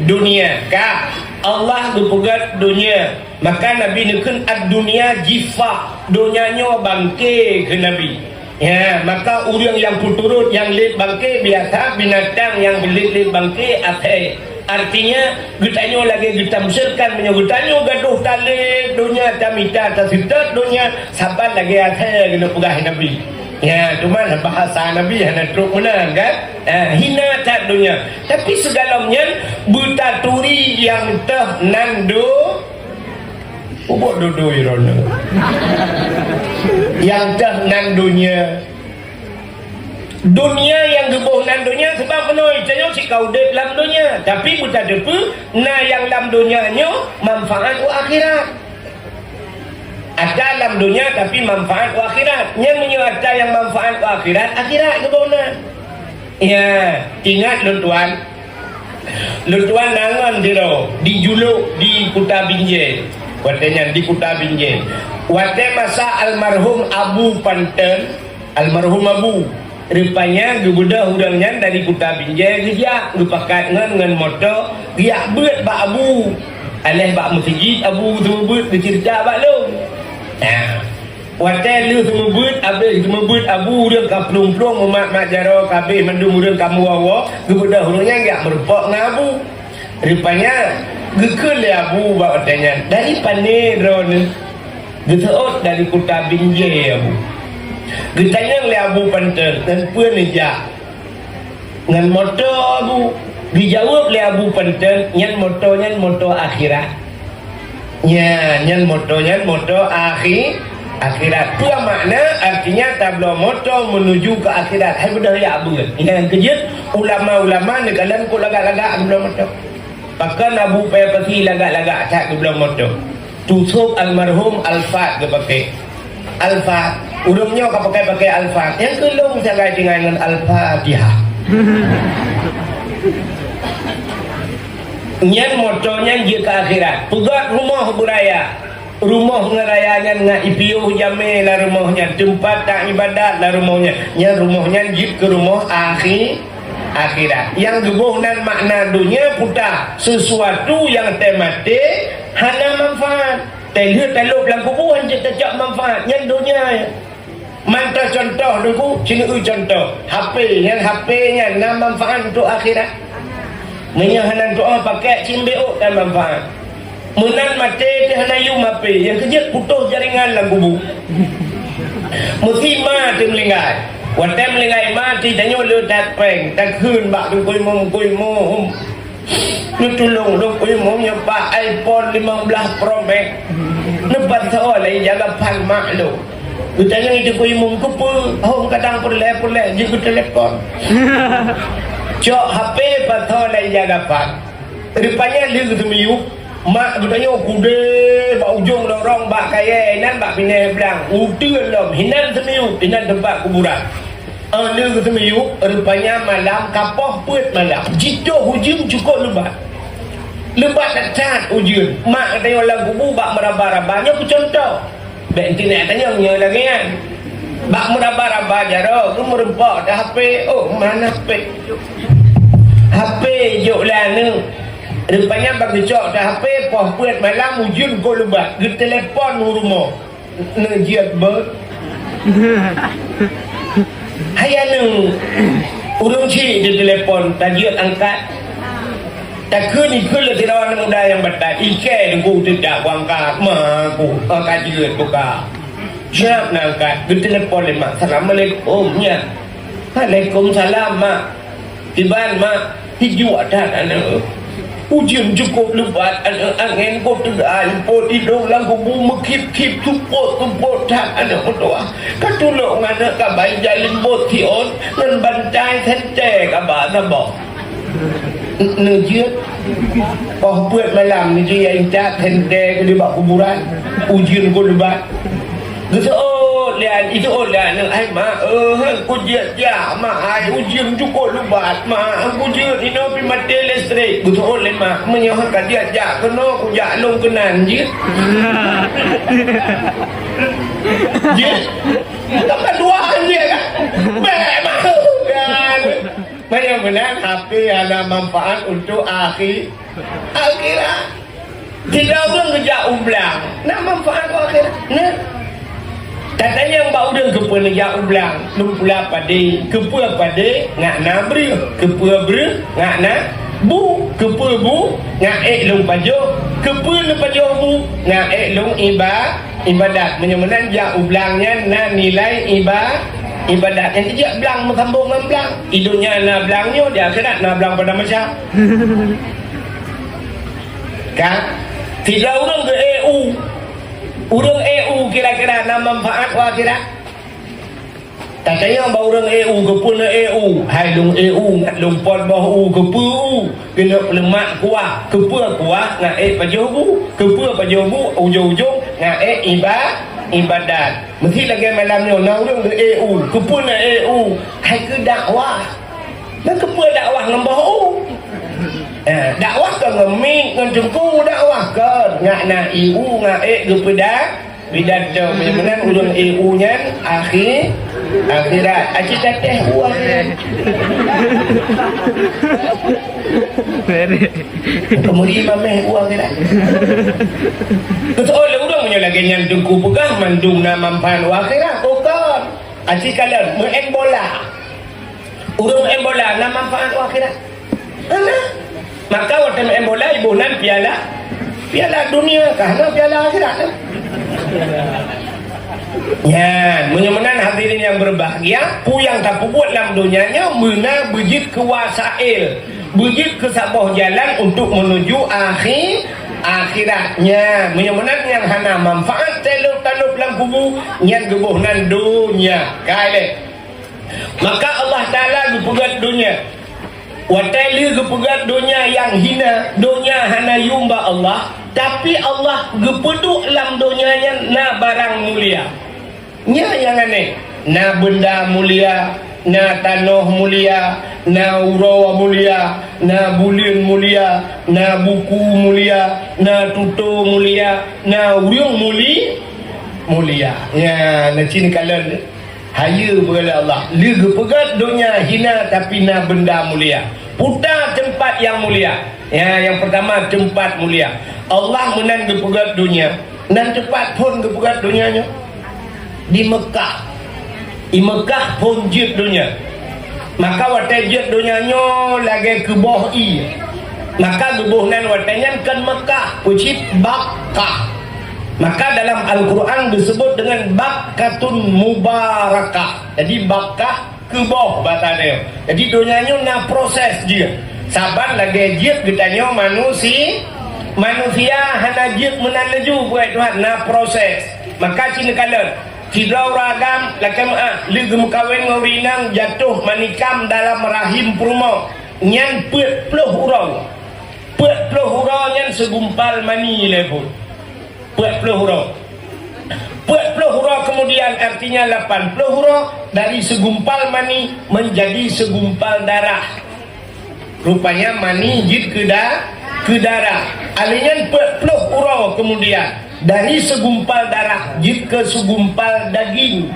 dunia. Kak Allah berpegat dunia. Maka Nabi nekun ad-dunia jifa. Dunianya bangke ke Nabi. Ya, maka orang yang puturut yang lep bangke biasa, binatang yang lep bangke akhir. Artinya getanya lagi kita mesirkan punya getanya gaduh tali dunia tamita tasita dunia sabar lagi akhir kena pegah Nabi. Ya, cuma bahasa Nabi hanya teruk menang kan? Hina tak dunia. Tapi sedalamnya butaturi yang teh nando ubuk dudu irona. Yang teh nandunya dunia yang gebuh nan dunia sebab menoi tanya si kau dek dalam dunia tapi buta depu na yang dalam dunianya manfaat wa akhirat ada dalam dunia tapi manfaat wa akhirat yang menyerta yang manfaat wa akhirat gebuh na ya ingat lutuan nangan diro di juluk di Kuta Binjai watenya di Kuta Binjai wate masa almarhum Abu Panten almarhum Abu rupanya gebudah udangnya dari Kuta Binjai dia gepakat ngan motor dia beut bak Abu aleh bak masjid Abu tu beut dicerita bak lu wate lu semua beut habis semua beut Abu dia kaplung-plung mak jaro kabeh mendung urang kamu wawa gebudah udangnya enggak merpok ngan Abu rupanya gekul Abu bak tanya dari panedron geseot dari Kuta Binjai Abu getanya oleh Abu Panten dan puan aja dengan motor Abu dijawab oleh Abu Panten nyan motor akhirat nyan motor akhirat tu makna artinya tablo motor menuju ke akhirat hai bedah ya Abu yang kejut ulama-ulama negara ku lagak-lagak belum motor bahkan Abu pasti lagak-lagak tak belum motor tutup almarhum Al-Fat ke pakai Al-Fat urungnya kau pakai Al-Fat yang kelung saya dengan Al-Fatihah nyan motornya dia ke akhirat pegat rumah beraya rumah ngerayanya dengan IPO jamil lah rumahnya tempat tak ibadat lah rumahnya nyan rumahnya jip ke rumah akhirat yang gebuh dan makna dunia putar sesuatu yang temati hana manfaat teluk dalam kubur hanya tak manfaat yang dunia mantap contoh dulu sini contoh HP yang HP-nya nak manfaat untuk akhirat menyahanan doa pakai cimbeuk dan manfaat menan mati dia hana yu HP yang kerja putus jaringan dalam kubur mesti mati melingkai watem melingkai mati tanya lu tak peng tak kun bak tu kuy mo lu tolong lu kuy mo nyepak iPhone 15 Pro Max lepas tahu lagi jaga pan mak lu tanya itu kuy mo kupu hom kadang puleh juga telefon cok HP patau lagi jaga pan rupanya dia ketemu mak bertanya kude bak ujung lorong bak kaya nan bak pinai belang utuan lom hinan semiu hinan tempat kuburan Dia kata meyuk, rupanya malam kapah puet malam. Jika hujung cukup lebat. Lebat tak cat hujung. Mak kata yang lagu bu bak meraba-rabanya aku contoh. Baik internet tanya punya lagi kan. Bak meraba-raba jara, aku merempak dah HP. Oh, mana HP? HP juk lah ni. Rupanya bagi cok dah HP, pah puet malam hujung kau lebat. Ke telefon rumah. Nejiat ber. Hayang nung urung cik di telefon tajiat angkat tak ni kula tirawan muda yang batat ikai ku tidak angkat aku kajiat buka siap nak angkat di telefon mak assalamualaikum nya waalaikumsalam mak tiban mak hijau ada anak ujian cukup lebat angin kau tidak import hidung lagu bu mekip-kip tumput tak ada berdoa katulok anak kabai jalin botion dan bantai sente kabar sabah nejut oh buat malam ni dia incat sente ke di bak kuburan ujian kau lebat kata oh lihat itu oh lihat ai mak aku dia mak ai ujian cukup lebat mak aku dia ini pi mati listrik betul le mak menyahut dia kena aku long kenan je je tambah dua je kan mak kan benar-benar HP ada manfaat untuk akhirat tidak pun kerja ublang nak manfaat akhirat nah katanya yang bau dia kepa negak ublang lumpula pade kepa pade ngak nabri kepa bre ngak na bu kepa bu ngak long pajo kepa le pajo bu ngak long ibadat menyemenan ja ublangnya na nilai ibadat yang tidak belang sambung dengan belang hidupnya na belangnya dia akhirat na belang pada macam kan tidak orang ke EU urang EU kira-kira nak manfaat wa akhirat katanya bau orang EU ke pun EU hai long EU ngat long pon bah U ke pu kena lemak kuah ke pu kuah ngat pajobu ke pu pajobu ujung-ujung ngat ibadat mesti lagi malam ni nak urang ke EU ke pun EU hai ke dakwah dan ke pu dakwah ngam bah U dakwah ke ngemik ngan jengku dakwah ke ngak na EU ngak ke pedak bidat jauh benar urang EU nya akhirat aci teteh uang kemudian mameh uang kan betul le urang punya lagi nyan jengku pegah mandung na mampan akhirat bukan aci kalian main bola urang main bola na manfaat akhirat maka waktu main bola ibunan piala dunia karena piala akhirat ya menyemenan hadirin yang berbahagia puyang tak buat dalam dunianya mena bejit kewasail bejit ke sabah jalan untuk menuju akhiratnya menyemenan yang hana manfaat talup dalam kubu yang gebuhnan dunia kale maka Allah Ta'ala gepegat dunia watali gepegat dunia yang hina dunia hana yumba Allah tapi Allah gepeduk dalam dunianya na barang mulia nya yang aneh na benda mulia na tanah mulia na urawa mulia na bulin mulia na buku mulia na tuto mulia na uriung mulia ya na cini kalan haya berala Allah lega pegat dunia hina tapi na benda mulia putar tempat yang mulia ya yang pertama tempat mulia Allah menang gepegat dunia dan tempat pun gepegat dunianya di Mekah pun jid dunia maka watai jid dunianya lagi ke bawah maka gebuhnan watainya kan Mekah ucip Bakkah maka dalam Al-Quran disebut dengan Bakkatun Mubarakah jadi Bakkah ke bawah batanya jadi dunianya na proses dia saban lagi jid getanya manusia hana jid menanaju buat Tuhan na proses maka cina kalan tidak ragam lakam lagi mukawin ngawinang jatuh manikam dalam rahim purmo nyan pet peluh urang nyan segumpal mani lepun pet peluh urang 40 huruf kemudian artinya 80 huruf. Dari segumpal mani menjadi segumpal darah. Rupanya mani jid ke darah. Alinya 40 huruf kemudian dari segumpal darah jid ke segumpal daging.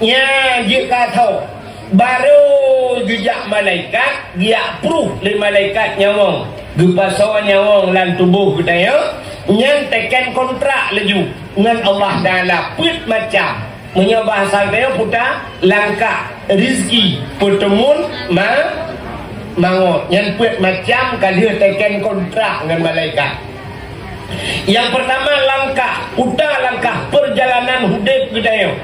Ya jid kata baru jejak malaikat dia proof le malaikat nyawang gepasawan nyawang lan tubuh kita yang tekan kontrak leju dengan Allah Taala put macam punya bahasa dia putar langkah rezeki pertemuan mangot yang put macam kalau tekan kontrak dengan malaikat. Yang pertama langkah putar langkah perjalanan hidup kita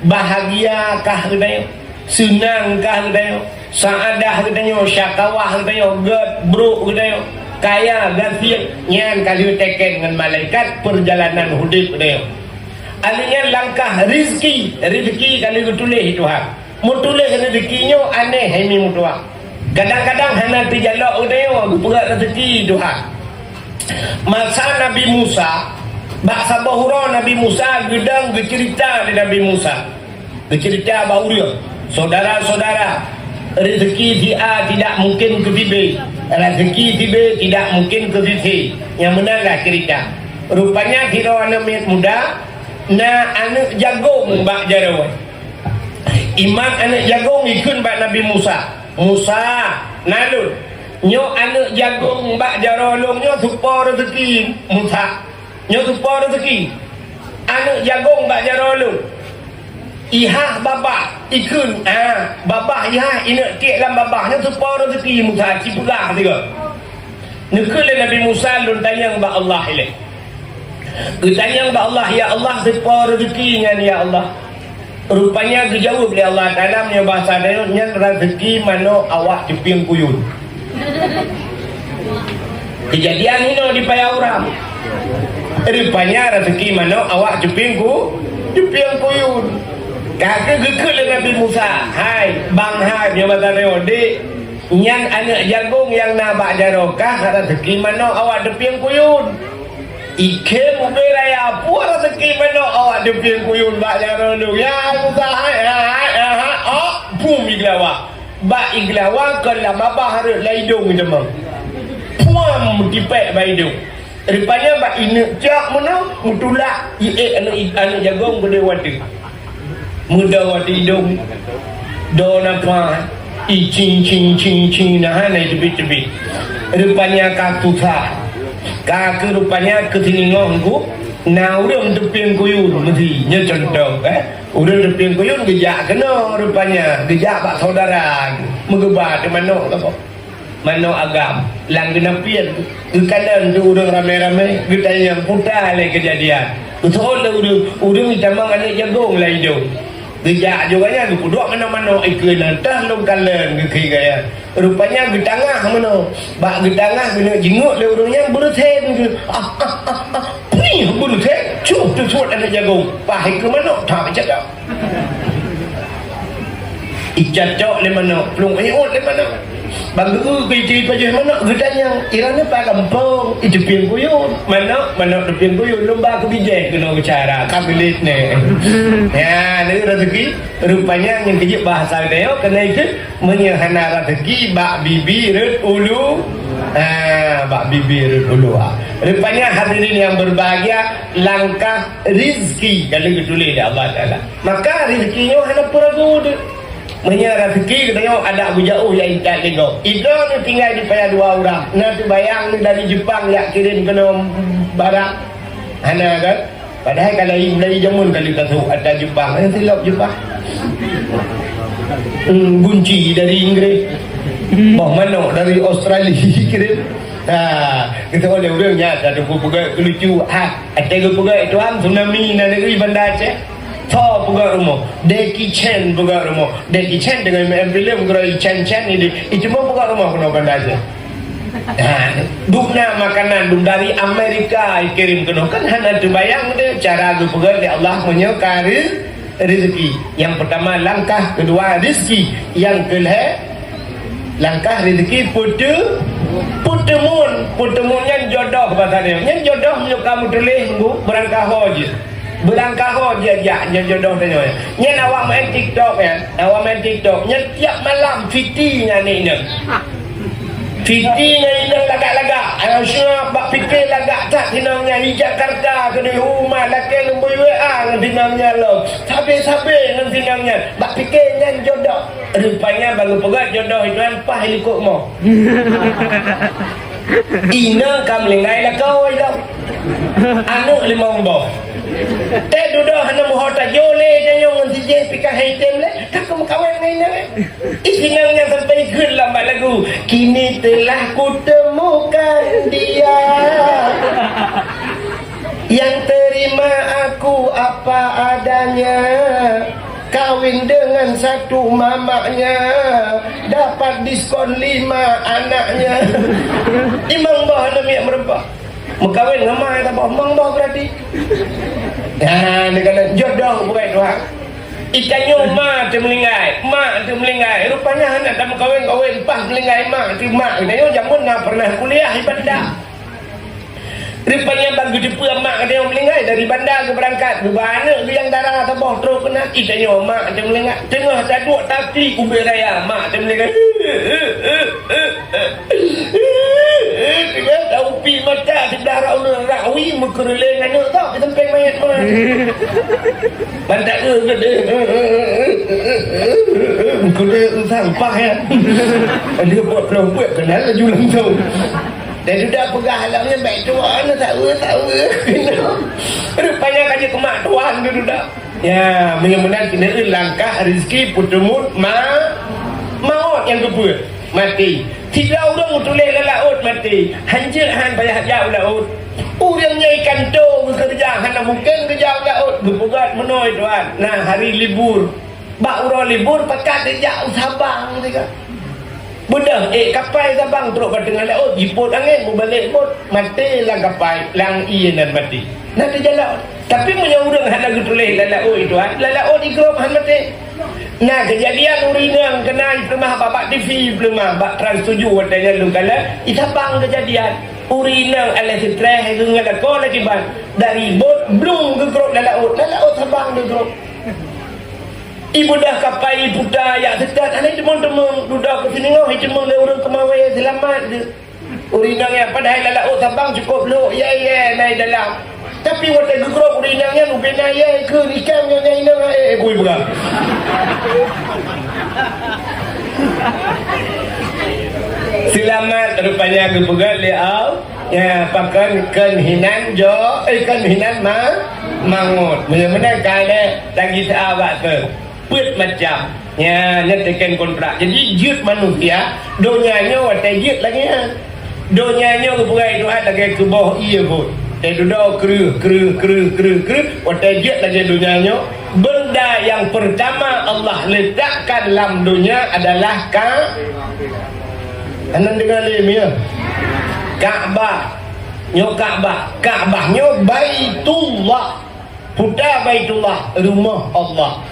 bahagiakah kita senangkah kita saadah kita syakawah kita gedbruk kita kaya gafir yang kali teken dengan malaikat perjalanan hidup dia. Alinya langkah rezeki kali tulis Tuhan. Mu tulis rezekinya aneh hemi mutua. Kadang-kadang hana terjalak dia berat rezeki Tuhan. Masa Nabi Musa bahasa bahura Nabi Musa gedang bercerita di Nabi Musa. Bercerita bahura saudara-saudara rezeki dia tidak mungkin ke bibi. Rezeki tiba tidak mungkin ke sisi. Yang benarlah cerita. Rupanya kira anak muda na anak jagung bak jarawan. Imam anak jagung ikut bak Nabi Musa. Musa nalun. Nyo anak jagung bak jarolong nyo supa rezeki Musa. Nyo supa rezeki. Anak jagung bak jarolong. Ihah babah ikun babah ihah ina tiak lam babahnya supaya rezeki Musa cipulah juga. Nekul Nabi Musa lun tanyang ba Allah ile. Tanyang ba Allah ya Allah supaya rezeki ngan ya Allah. Rupanya dijawab oleh Allah Taala punya bahasa dia nyan rezeki mano awak jeping kuyun. Kejadian ini di payah orang. Rupanya rezeki mano awak jeping kuyun. Kakak gekul Nabi Musa. Hai bang hai dia kata dia dik nyan anak jagung yang nabak jarokah rezeki mana awak depiang kuyun. Ike mubiraya apa rezeki mana awak depiang kuyun bak jarolu. Ya Musa hai pum iglawa. Bak iglawa kalau babah harus laidung demang. Puam dipek baidung. Rupanya bak ini cak mana mutulak anak jagung gede wadah. Muda wadi hidung do nampak cing nah naik tepi rupanya katusa kaki rupanya ketiningongku nah udah tepian kuyun mesti nya contoh udah tepian kuyun gejak kena rupanya gejak pak saudara mengebat mana apa mana agam lang genapian kanan tu udah rame-rame kita yang putar le kejadian betul udah minta mang anak jagung lah hidung. Gejak juga nya duduk mana-mana ikut nantah long kalen ke gaya. Rupanya di tengah mana? Bak di tengah bina jenguk le urangnya berten ke. Ni berten. Cup tu suat anak jagung. Pahik ke mana? Tak cakap. Icacok le mana? Pelung ayot le mana? Bang tu kerja pakai mana? Gedanya irangnya pak kampung. Itu piang kuyun. Mana piang kuyun lomba kebijak kena bicara kabinet ni. Ya, ni rezeki rupanya yang kerja bahasa dia kena ikut menyehana rezeki bak bibi red ulu. Bak bibi red ulu. Rupanya hadirin yang berbahagia langkah rezeki kalau ditulis oleh Allah Taala. Maka rezekinya hanya peragu menyerah rezeki katanya ada Abu Jauh yang ikat lego. Itu ni tinggal di payah dua orang. Nanti bayang ni dari Jepang yang kirim kena barang. Hana kan? Padahal kalau dari jamun kali kata ada Jepang. Yang silap Jepang. Gunci dari Inggris. Bang mana dari Australia kirim. Kita boleh urangnya ada pegang lucu. Ada pegang itu tsunami negeri Banda Aceh. Tho buka rumah, Deki Chen buka rumah, Deki Chen dengan emblem gerai Chen ini, itu mau buka rumah kena bandar aja. Dukna makanan duk dari Amerika kirim kena kan hanya tu bayang deh cara tu buka di Allah punya karir rezeki. Yang pertama langkah, kedua rezeki, yang kedua langkah rezeki pertemuan yang jodoh bahasa dia. Yang jodoh kamu tulis berangkah haji. Berangkah dia jodoh tanya. Nyen awak main TikTok ya. Awak main TikTok. Nyen tiap malam fiti dengan ni. Fiti dengan ini lagak-lagak. Syah bak fikir lagak tak tinangnya di Jakarta ke di rumah laki lembui WA dengan tinangnya lo. Sabi-sabi dengan tinangnya. Bak fikir dengan jodoh. Rupanya baru pegat jodoh itu kan pah ikut mo. Ina kam lengai lah kau itu. Anu lima umboh. Teh duduk hana muhota jole jangan ngan sije pikah hitam le. Tak kamu kawan dengan ini. Isinangnya sampai ikut lambat lagu. Kini telah kutemukan dia yang terima aku apa adanya. Kawin dengan satu mamaknya, dapat diskon 5 anaknya. Imang bah ada miak merempah. Mengkawin dengan mak tak apa, mang bah berarti. Dia kata jodoh bukan Tuhan. Ikannya mak tu melinggai. Rupanya anak tak kawin pas melinggai mak tu mak. Dia jamun nak pernah kuliah di bandar. Rupanya bagi jumpa mak dia melinggai dari bandar ke berangkat. Berbahanak dia yang darah tabah terus kena. Ikannya mak dia melinggai. Tengah tak duduk tapi ubir raya mak dia melinggai. Dia tahu pi mata sebelah rawi mukereleng anak tak kita peng mayat mak. Bantak ke mukereleng sampah ya. Dia buat kelompok kenal laju langsung. Dan sudah pegah halamnya baik tuan tak apa. Rupanya kaji kemak tuan dia sudah. Ya, mudah-mudahan kena langkah rezeki putumut maut yang kedua mati. Tidak orang tulis laut mati. Hanjil han payah jauh laut. Orangnya ikan tu bekerja hanya mungkin kerja laut berpegat menoi tuan. Nah, hari libur. Bak urang libur pakat dia jauh Sabang dia. Budak kapal Sabang teruk kat tengah laut, jiput angin berbalik bot, matilah kapal, lang ian dan mati. Nanti jalan. Tapi punya orang hak lagu tulis laut itu laut ikram han mati. Nah, kejadian urinang kena pelemah bapak TV pelemah bak Trans 7 katanya lu kala di Sabang kejadian. Urinang ala stres dengan kau lagi ban dari bot belum ke grup laut Sabang ke grup. Ibu dah kapai putar ayat setat. Anak teman-teman duduk ke sini ngau cuma le orang kemawai selamat dia. Urinangnya padahal laut Sabang cukup lu. Ya naik dalam. Tapi waktu gegrok urinangnya lu bina ya ke ikan yang ina bui berang. Selamat rupanya ke pegat leau. Ya pakan ikan hinan jo ikan hinan mangut. Mudah-mudahan kali lagi sahabat tu. Put macam ya nyatakan kontrak. Jadi jut manusia donyanya watai jut lagi ya. Donyanya ke perai Tuhan lagi ke bawah ia pun. Dan duduk kru watai jut lagi donyanya. Benda yang pertama Allah letakkan dalam dunia adalah anak dengar lim ya. Kaabah. Kaabahnya Baitullah. Putar Baitullah, rumah Allah.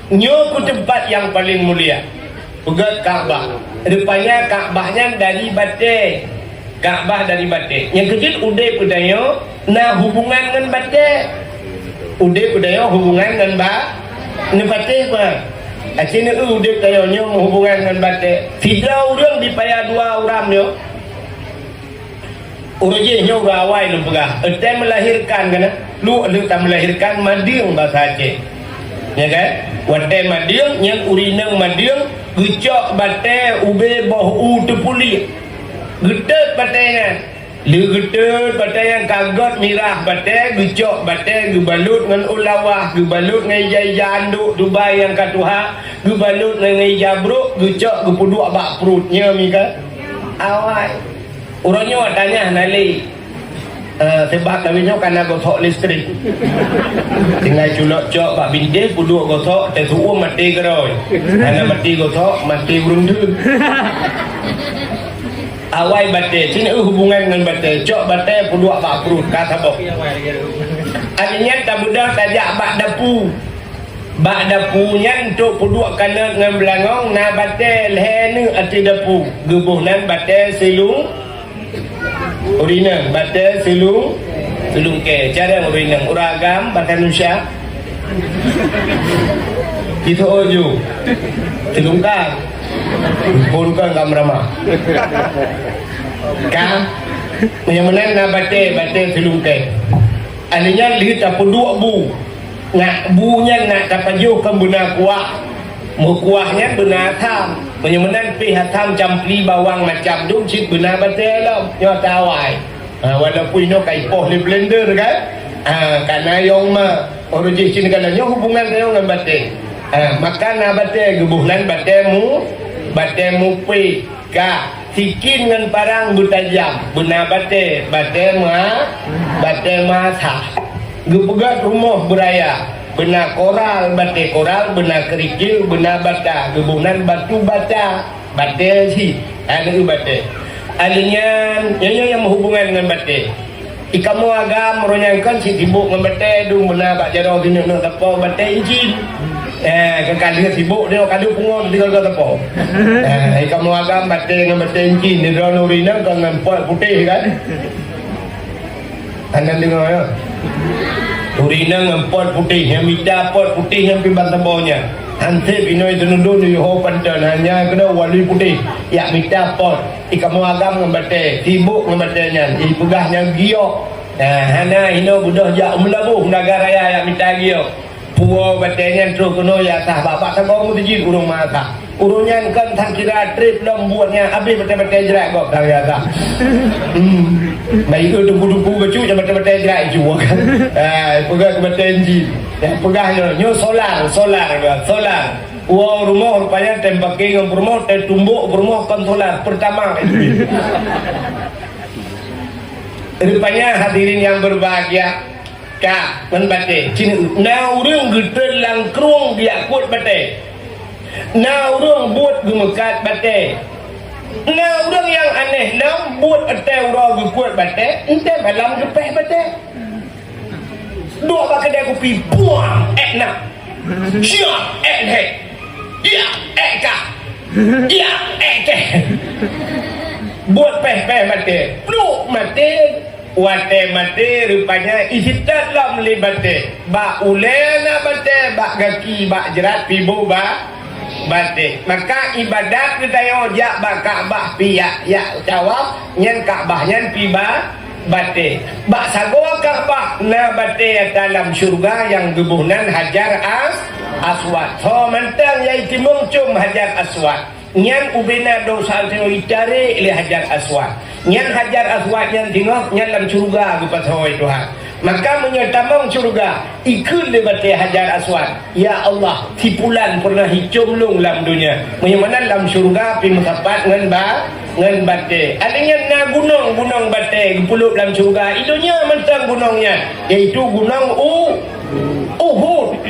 Nyoku tempat yang paling mulia. Pegat Kaabah. Rupanya Kaabahnya dari batik. Kaabah dari batik. Yang kecil udai pedaya nah hubungan dengan batik. Udai pedaya hubungan dengan batik apa? Akhirnya udai pedaya hubungan dengan batik. Tidak orang dipayah dua orang yo. Urujnya orang awal lu pegah. Etai melahirkan kan? Lu tak melahirkan madiung bahasa Aceh. Ya kan? Watai madiung yang urinang madiung gecok batai ube boh tepuli. Getet batainya. Lu getet batai yang kagot mirah batai gecok batai gebalut dengan ulawah, gebalut dengan ijai anduk Dubai yang katuha, gebalut dengan ijai bruk, gecok gepuduk bak perutnya mika. Awal. Orangnya tanya nali sebab kawinnya karena gosok listrik. Tinggal culok cok bak bintik puduk gosok tersuruh mati keroi. Karena mati gosok mati beruntung. Awai batai sini hubungan dengan batai cok batai puduk bak perut kata bok. Artinya tak mudah tajak bak dapu. Bak dapunya untuk puduk kanan dengan belangong na batai lehenu ati dapu. Gebuhnan batai silung urina batai silung Tulung ke cara orang uragam bahkan Indonesia kita ojo tulung kan pun kan kamera kan yang mana nak bate tulung ke alinya lihat apa dua bu nak bunya nak dapat jauh kan benar kuah kuahnya benar tham menyamanan pihak tham campli bawang macam dum cik benar bate lah nyata awai walaupun ini kai poh di blender kan karena yang mah origin sini kan hubungan dengan bate maka na bate gebuhnan batemu pe ka sikin dengan parang bertajam benar bate ma tha gepegat rumah beraya benar koral bate koral benar kerikil benar bata gebuhnan batu bata bate si ada bate alinya yang berhubungan dengan bate ikamu agam meronyakan si sibuk dengan bate dung benar bak jarau kena nak tepo bate izin kekali sibuk dia kali pungon tinggal ke tepo ikamu agam bate dengan bate izin dia drone urina dengan pot putih kan anda dengar ya urina dengan pot putih yang minta pot putih yang pimbang tebonya hantar pinoi tenudun di hopantan hanya kena wali putih ya minta pot ikamu agam ngembate sibuk ngembatenya ipegahnya giok hana ino budah jak melabuh negara raya ya minta giok puo batenya terus kena ya tah bapak tabong tejin urung mata urungnya kan tak kira trip lembuatnya habis bate-bate jerak kok kang ya tah baik itu duku-duku baju je bate-bate jerak juga kan pegang bate enjin pegahnya nyo solar rumah rupanya tembakin dengan rumah tumbuk rumah kontrolar pertama itu rupanya hadirin yang berbahagia kak menbate na urang getel lang krung dia kuat bate na urang buat gemekat bate na urang yang aneh na buat atel urang kuat bate ente malam gepeh bate dua pakai dia kopi buang nak siap hei ya ka ya ke buat peh mati peluk mati wate mati rupanya isi dalam libate ba ulena bate ba gaki ba jerat pibu ba bate maka ibadat kita yo ja ba Ka'bah pi ya jawab nyen Ka'bah nyen pi ba bate bak sagoa Ka'bah na bate dalam syurga yang gebuhnan Hajar Aswad so mentang yai timung cum Hajar Aswad nyan ubena dosa tengok itare le Hajar Aswad nyan Hajar Aswad yang tengok nyan dalam syurga gupat hoi Tuhan maka menyetamang syurga ikut le bate Hajar Aswad ya Allah tipulan pernah hicum lung dalam dunia menyamanan dalam syurga pi mutapat ngan bate adanya na gunung bate gepuluk dalam syurga idunya mentang gunungnya iaitu gunung Uhud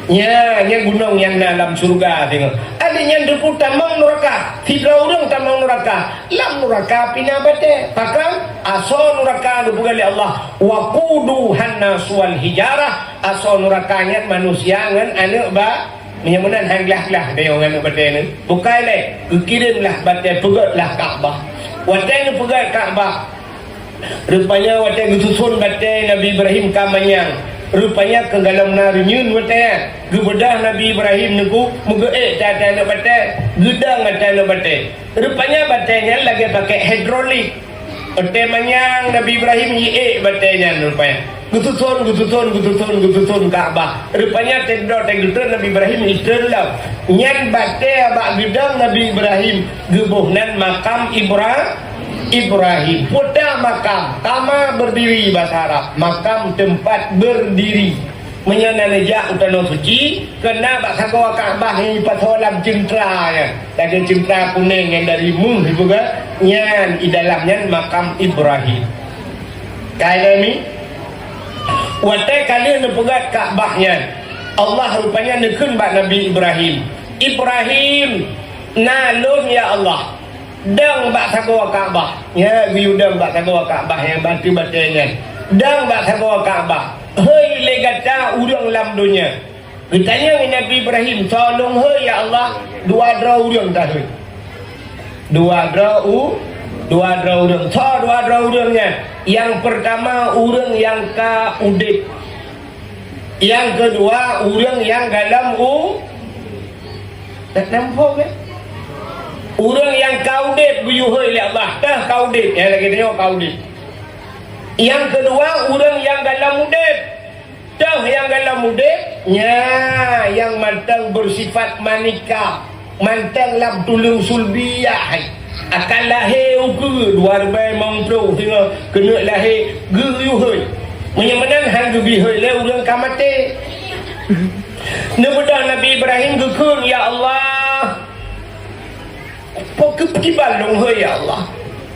nya gunung yang dalam surga tengok adanya depu tamang neraka tiga orang tamang neraka lam neraka pina bate pakam aso neraka depu kali Allah waqudu hannas wal hijarah aso nerakanya manusia ngan anu ba menyamunan hanglah dia orang bate ni bukai le kirimlah bate pegatlah Ka'bah wate ni pegat Ka'bah rupanya wate gususun bate Nabi Ibrahim kamanyang rupanya ke dalam narunyun wate gebedah Nabi Ibrahim niku muga tata nak bate gedang tata nak bate rupanya batenya lagi pakai hidrolik bate manyang Nabi Ibrahim batenya rupanya gutusun Ka'bah rupanya tendor Nabi Ibrahim istilah nyan bate abak gedang Nabi Ibrahim gebuhnan makam Ibrahim putra makam tama berdiri bahasa Arab makam tempat berdiri menyananajak utama suci kena bahasa Ka'bah yang patolam centra ya ada centra kuning yang dari mun juga nyan di dalamnya makam Ibrahim kali ni wate kali pegat Ka'bahnya Allah rupanya nekun bak Nabi Ibrahim nalun ya Allah dang bak sagoa Ka'bah ya biu dang bak sagoa Ka'bah yang bantu batenya dang bak sagoa Ka'bah hei legata urang lam dunia ditanya Nabi Ibrahim tolong hei ya Allah dua dra urang dah hei dua dra Dua orang. So dua orangnya. Yang pertama orang yang ka udip. Yang kedua orang yang dalam tak nampak kan? Orang yang kaudit buyuhai oleh Allah. Dah kaudit. Yang lagi tengok kaudit. Yang kedua orang yang dalam udip. Dah yang dalam udip. Yang mantang bersifat manika. Mantang lab tulung sulbiyah. Akan lahir ke dua rebai mampu tengok kena lahir guyuhai. Menyamanan hang gebihai le urang kamate. Nebedah Nabi Ibrahim gekun ya Allah. Pok kebal long hai ya Allah.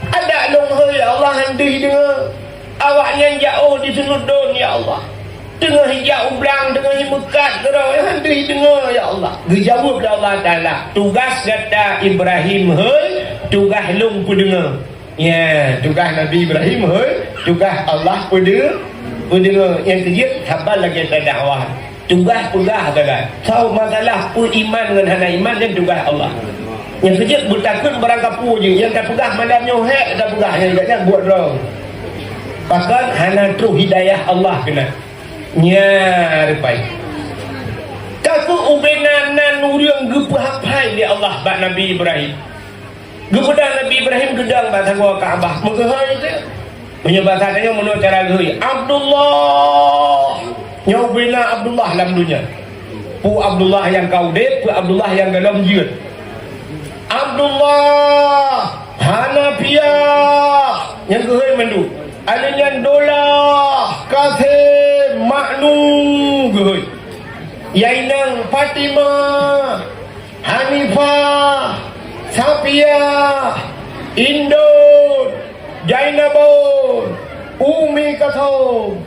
Ada long hai ya Allah handi dengar. Awak yang jauh di senudun ya Allah. Tengah hijau belang, tengah mekat kerau handi dengar ya Allah. Dijawab dah Allah Taala. Tugas kata Ibrahim hai, tugas long pun dengar. Ya, tugas Nabi Ibrahim hai, tugas Allah pun dengar. Yang ketiga sabar lagi tak dakwah. Tugas kan. Tahu masalah pun iman dengan hana iman dan tugas Allah. Yang ketiga bertakut berangkapu je. Yang tak pegah malamnya hek tak pegah yang katanya buat wrong. Bahkan hana tu hidayah Allah kena. Repai. Kaku ubenanan urang gepahapai di Allah bak Nabi Ibrahim. Gepedah Nabi Ibrahim gedang bahasa gua Kaabah. Menghai itu. Menyebabkannya menurut cara gui. Abdullah. Nyau bina Abdullah dalam dunia. Pu Abdullah yang kaudip, pu Abdullah yang dalam jihad. Abdullah Hanafiyah yang gui mendu. Alinyan dolah kasih maknum gui. Yainang Fatimah Hanifah Safiyah Indon Jainabon Umi Kasom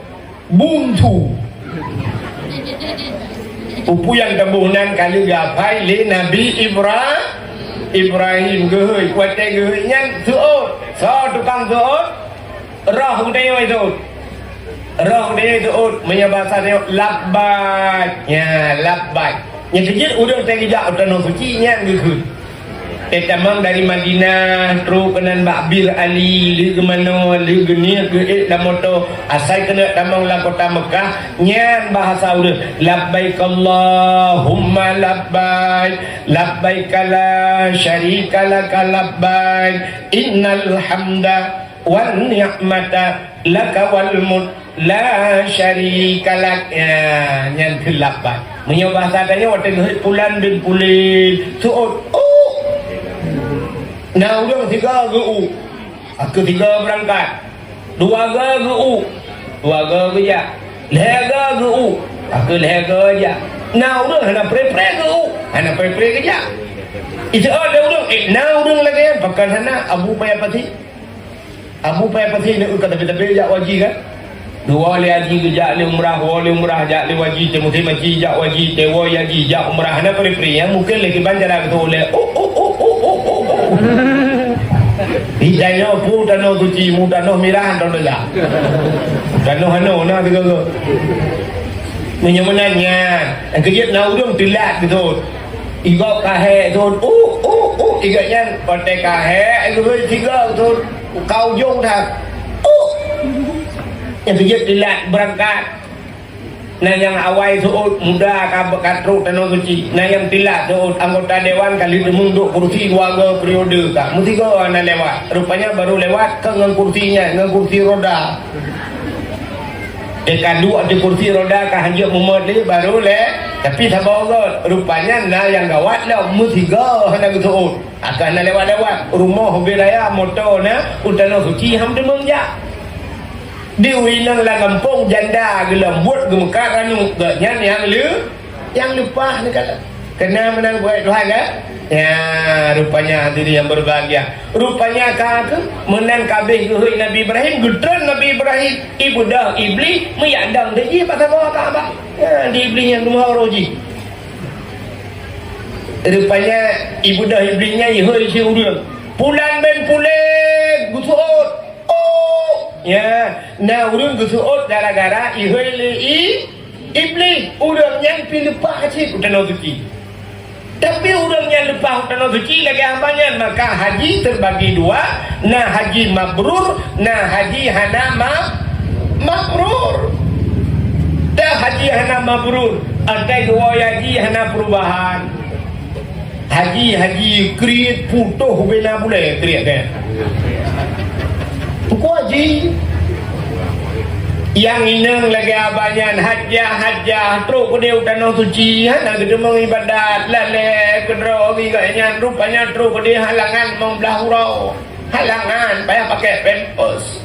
Buntu Pupu yang kebunan kali gapai le Nabi Ibrahim gehoi kuate gehoi nyan tuot so tukang tuot roh dia itu roh dia itu menyebabkan dia labbaik ya labbaik yang kecil udah terjejak udah suci nya gehoi tamang dari Madinah terus kenan Bakbir Ali li ke mana li genia ke dah moto asal kena tamang la kota Mekah nyan bahasa udah labbaik Allahumma labbaik labbaik la syarika lak labbaik innal hamda wan ni'mata laka wal mulk la syarika lak ya nyan ke labbaik menyebah tanya waktu pulan bin pulih suut nah udah tiga GU ketiga berangkat dua GU dua kerja lega GU lega aja nah udah hana pre-pre GU hana pre-pre kerja itu ada udah nah udah lagi bahkan hana Abu Payapati ni kata tapi jak wajib kan dua le haji kerja le umrah wale umrah jak le wajib temuti maji jak wajib tewo haji jak umrah hana pre-pre yang mungkin lagi banjaran tu le hidayah pu dano suci mu dano mirah dano dah dano hano na tiga tu menyemenanya yang kejut na udung tilat gitu igok kahe tu igaknya pakai kahe itu tiga tu kau jong dah yang kejut tilat berangkat nah yang awal tu muda katruk tanah suci nah yang tilat tu anggota dewan kali munduk kursi dua periode kak mesti kau nak lewat rupanya baru lewat ke dengan kursinya dengan kursi roda dekat dua di kursi roda kah hanya memodli baru le tapi sabar kot rupanya nah yang gawat lah mesti kau hendak tu akan nak lewat rumah beraya motor na tanah suci hampir mengjak di winang la kampung janda gelam buat gemekar anu nyan yang lupa ni kata kena menang buat Tuhan kan ya rupanya diri yang berbahagia rupanya kata menang kabeh gehoi Nabi Ibrahim gudran Nabi Ibrahim ibu dah iblis meyadang dia pasal bawa Kaabah ya di iblis yang rumah roji rupanya ibu dah iblisnya ihoi si urang pulan ben pulen gusut ya, nah urang gesuot gara-gara ihoi iblis urang yang pilih pakcik udah no suci. Tapi orangnya lepas tanah suci lagi ambanyan, maka haji terbagi dua, nah haji mabrur, nah haji hana mabrur. Dah haji hana mabrur, ada dua haji hana perubahan. Haji create putuh bina boleh create kan. Ku haji yang inang lagi abanyan hajah teruk dia tanah suci hana kita mengibadat lale kedro giganya rupanya teruk dia halangan membelah hurau halangan payah pakai pempos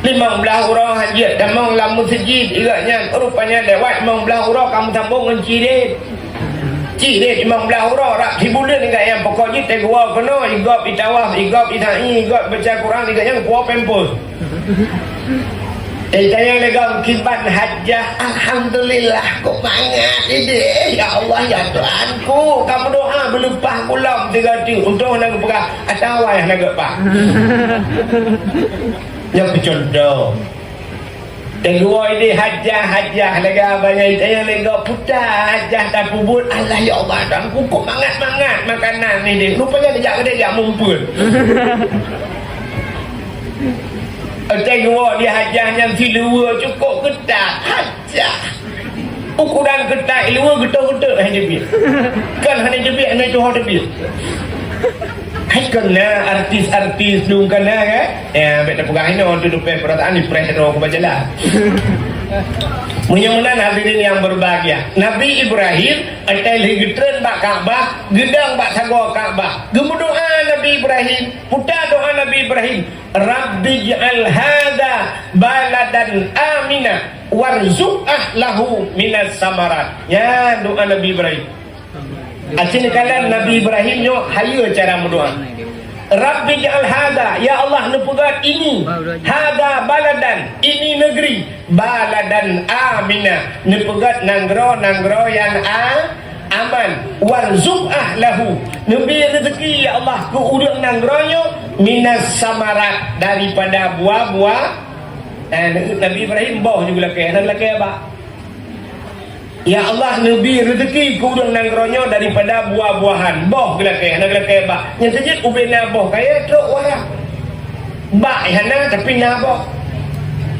15 hurau haji dan mau lamun masjid iganya rupanya lewat 15 hurau kamu sambung dengan Cirit 15 hurau rak hibulan enggak yang pokoknya tegua kena igop itawaf igop itai igop baca Quran iganya kuah pempos. Yang legang kibat hajah, alhamdulillah kok mangat ide. Ya Allah ya Tuhanku, kamu doa berlumpah pulang 3 untuk nak perah atau ayah nak pak. Yang bercontoh. Kedua ini hajah lega banyak yang lega putar hajah tak pubut. Allah ya Allah Tuhanku kok mangat makanan ni. Rupanya dia mumpul. Tengok dia hajahnya si luar cukup ketat hajah ukuran ketat luar getuk-getuk hanya jebit kan hanya jebit hanya tu hanya jebit kena artis dulu kena kan betul pegang ini untuk depan perasaan di press itu aku baca lah mudah-mudahan hadirin yang berbahagia Nabi Ibrahim atal higitran bak Kaabah gedang bak sago Kaabah gemudoa Nabi Ibrahim putar doa Nabi Ibrahim Rabbi ja'al hadha baladan amina warzuq ahlahu minas samarat ya doa Nabi Ibrahim asin kalan Nabi Ibrahim nyo hayu cara berdoa Rabbi ja'al hadha ya Allah nepegat ini hadha baladan ini negeri baladan amina nepegat nanggro yang aman warzuq ahlahu nabi rezeki ya Allah ku udang nangronyo minas samarat daripada buah-buah Nabi Ibrahim boh juga laki apa ya Allah nabi rezeki ku udang nangronyo daripada buah-buahan boh laki apa yang saja ubena boh kaya truk warah bak hana tapi na boh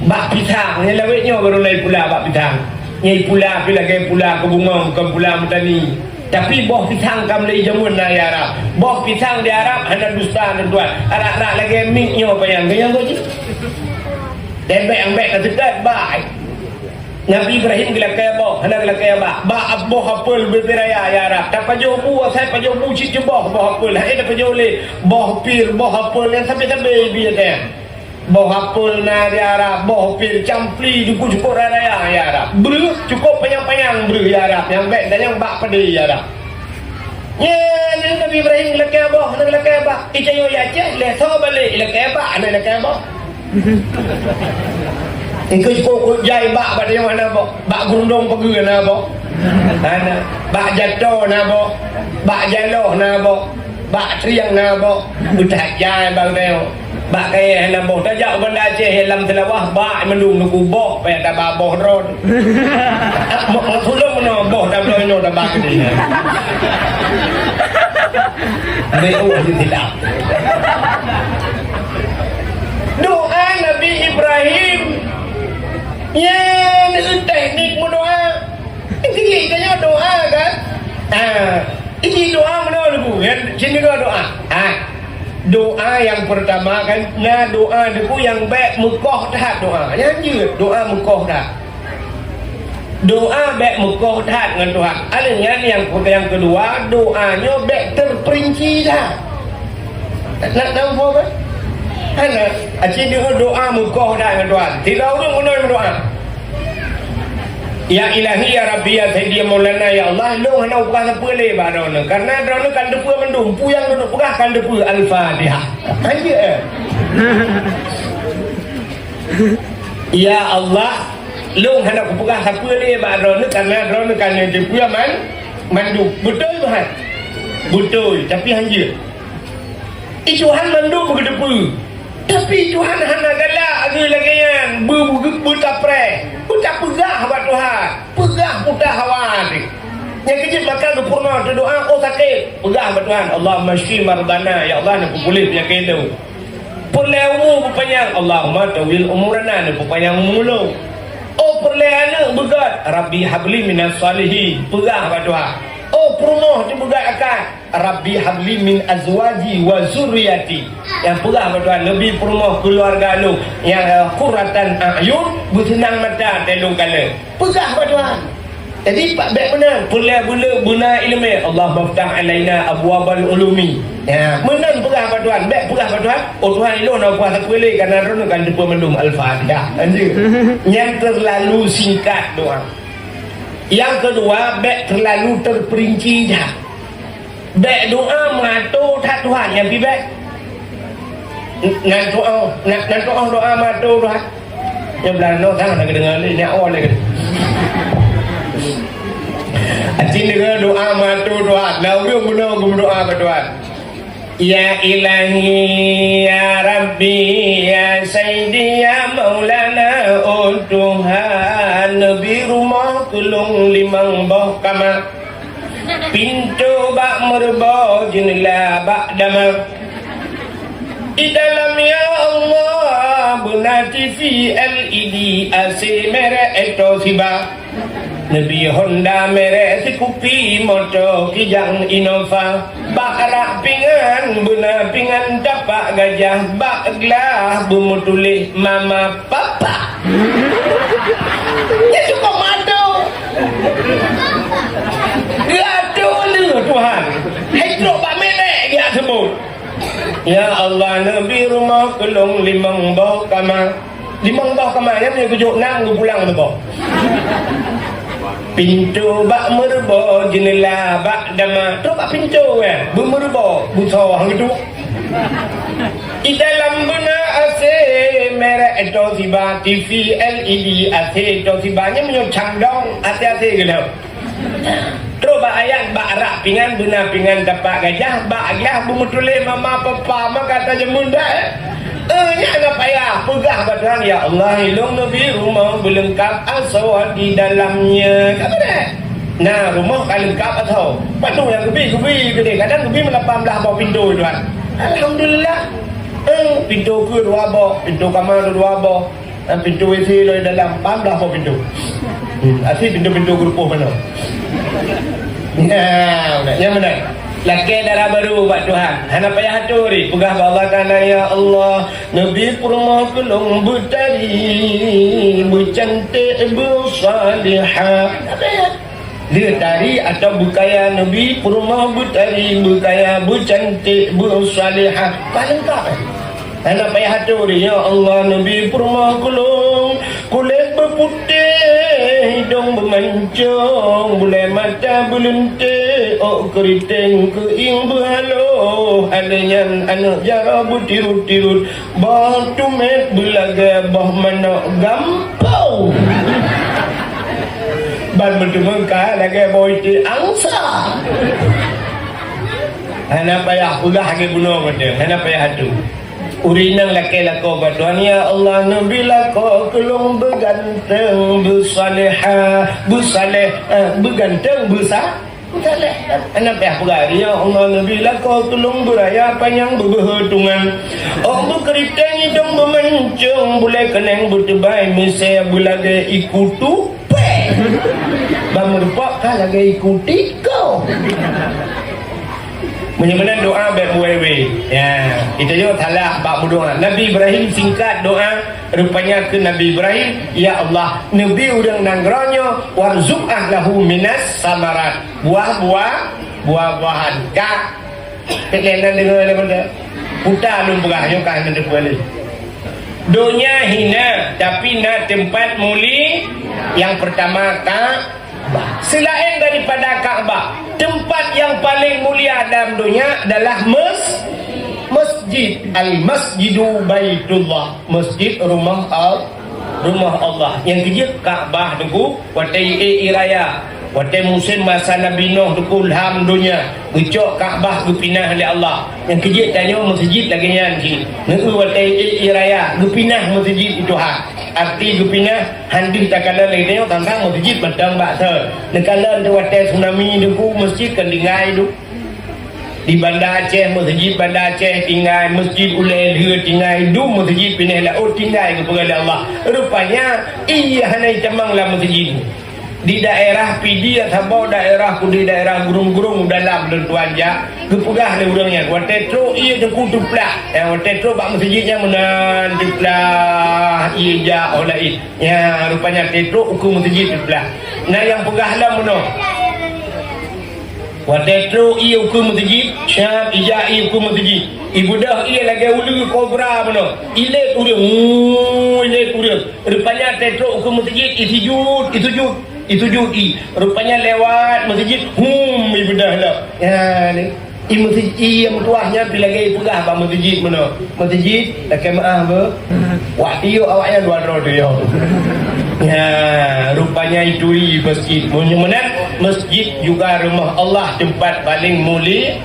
bak pisang yang lawetnya baru naik pula bak pisang nyai pula bila ke pula ke bunga bukan pula petani tapi boh pisang kam lagi jamun na ya Arab boh pisang di Arab hanya dusta dan tuan arak lagi miknya apa yang tu je debek ketekat baik Nabi Ibrahim gila kaya boh hanya gila kaya ba boh apel berperaya ya Arab tak pajo bu saya pajo bu cik boh apel ada pajo le boh pir boh apel yang sampai biar dia boh apel na di Arab boh pir campli cukup raya ya Arab beruh cukup panjang beruh ya Arab yang baik dan yang bak pedih ya Arab ya Nabi Ibrahim lekay boh nak lekay ba icayo ya cek le so balik lekay ba nak lekay boh ikut cukup jai bak pada yang mana boh bak gundong pergi na boh ana bak jatuh na boh bak jaloh na boh bak triang na boh utak jai bang deo bak kaya hana boh tajak benda Aceh helam telawah bak mendung nuku boh payah dah boh ron maksudnya mana boh dah boleh dah bak ni Beu tidak doa Nabi Ibrahim ya ini teknik berdoa ini kayaknya doa kan ini doa mana dulu sini doa doa yang pertama kan doa dulu yang baik mukoh dah doa yang je doa mukoh dah doa baik mukoh dah dengan Tuhan adanya yang kedua doanya baik terperinci dah nak tahu apa ana acik doa mukoh dah dengan Tuhan tidak orang mana doa ya ilahi ya rabbi ya sayyidi maulana ya Allah lu hana upah apa le barona karena drone kan depu mendung puyang duduk pegah kan depu al-fatihah aja ya Allah lu hana upah apa le barona karena drone kan depu mendung betul Tuhan betul tapi hanya Tuhan mendung berdepu tapi Tuhan hana galak lagi yang buta pre buta pegah buat Tuhan pegah buta hawa ni Yang kecil makan tu purna, tu doa, oh sakit, pegang pada Tuhan, Allahumma shfi mardana, ya Allah nak pulih penyakit tu. Pulih umur berpanjang, Allahumma tawil umurana, nak berpanjang umur lu. Oh pulih anak begat, Rabbi habli minas salihin, pegang pada Tuhan. Oh purna tu begat akan, Rabbi habli min azwaji wa zurriyati, yang pegang pada Tuhan, lebih purna keluarga lu yang qurratan a'yun, bersenang mata telung kala, pegang pada Tuhan. Jadi pak baik benar, pula guna ilmu, Allah maftah alaina abwabal ulumi. Ya, menang perah pada Tuhan, baik perah pada Tuhan. Oh Tuhan ilmu nak puas aku boleh kerana rono kan depa mendum al-Fatihah. Anjir. Yang terlalu singkat doa. Yang kedua, baik terlalu terperinci dah. Baik doa mengatur tak Tuhan yang lebih baik. Nak doa mengatur Tuhan. Yang belakang tak nak dengar ni awal lagi. Hati dengar doa matu doa. Nabi berdoa berdoa. Ya ilahi ya Rabbi ya Sayyidi ya Maulana, oh Tuhan Nabi rumah kulung limang boh kamar, pintu bak merboh jendela bak damar. Di dalam ya Allah buna TV LED AC merah itu siba, Nabi Honda merek si kupi motor kijang Innova, bakrak pingan buna pingan dapat gajah, bak gelah bumutulih mama papa. Dia cukup madu gaduh lu Tuhan, hidrok bak merek dia sebut. Ya Allah Nabi rumah kelung limang bau kamar, limang bau kamar yang punya kujuk nang ku pulang tu bau. Pintu bak merbo jendela bak dama, tu bak pintu kan bermerbo busawah gitu. Di dalam benar AC merah itu tiba TV LED AC itu tibanya menyucang dong AC gitu. Terus bak ayat bak rak pingan benar pingan dapat gajah, bak gajah bumutulih mama papa maka kata jemunda. Nya nak payah pegah badan ya Allah ilung Nabi rumah berlengkap asal di dalamnya. Apa dah? Nah rumah kan lengkap atau patu yang gebi gede. Kadang gebi melapam belah bawah pintu tuan. Alhamdulillah. Pintu ke dua bawah, pintu kamar dua bawah, dan pintu WC lo dalam pam belah bawah pintu. Asli pintu-pintu grup mana? Ya, yang mana? Laki darah baru buat Tuhan. Hana payah haturi pegah Allah Ta'ala ya Allah Nabi purma kelung butari bercantik bersalihah. Dia tari atau bukaya Nabi purma butari bukaya bercantik bersalihah. Paling tak hana payah haturi ya Allah Nabi purma kelung kulit berputih, hidung bermancung, bulai mata berlentik, oh keriting keing berhaluh, alenyan anak jara bertirut-tirut, batu met belaga bah mana gampau. Ban bertengah lagi boy ti angsa. Hana payah pegah ke bunuh betul, hana payah hatu. Urinang laki lako batuan ya Allah Nabi lako kelung berganteng bersalihah berganteng besar bersalih anak pihak pegari ya Allah Nabi lako kelung beraya panjang berberhitungan oh berkeriting hidung bermancung boleh keneng bertebai mesya belaga ikutu pe bamerpak kah lagi ikuti kau. Benar-benar doa baik buai-buai. Ya, kita juga salah bab berdoa. Nabi Ibrahim singkat doa rupanya ke Nabi Ibrahim, ya Allah, Nabi udang nangronyo warzuqah lahu minas samarat. Buah-buahan. Kak. Kekenan dengar benda. Putar lum berahyo kan benda boleh. Dunia hina tapi nak tempat muli yang pertama selain daripada Kaabah, tempat yang paling mulia dalam dunia adalah masjid. Al-Masjidu Baitullah, masjid rumah Allah. Yang ketiga Kaabah tunggu watai iraya waktu musim masa Nabi Nuh tu kulham dunia ucok Kaabah gupinah oleh Allah yang kejit tanya masjid lagi yang si negu waktu iraya gupinah masjid itu ha arti gupinah handih takala lagi tanya tentang masjid batang bakter nekala tu waktu tsunami tu masjid kan dingai tu di Bandar Aceh, masjid Bandar Aceh tinggal, masjid Ulai Lhe tinggal, du masjid Penang Laut tinggal kepada Allah. Rupanya iya hanai camang lah masjid di daerah PD atau daerah di daerah gurung-gurung dalam dan tuanja kepegah le urangnya waktu tu ia jengku tuplah yang waktu tu bak masjidnya menan tuplah ia ja oleh ya rupanya tu ukur masjid tuplah nah yang pegah lah menon waktu tu ia ukur masjid syab ija ia ukur masjid ibu dah ia lagi ulu kobra mana ilet udah rupanya tu ukur masjid itu judi rupanya lewat masjid ibu dah lah ya ni masjid yang tuahnya bila gay pegah bang masjid mana masjid tak maaf ber waktu yo awaknya dua roda yo ya rupanya itu masjid menang masjid juga rumah Allah tempat paling mulia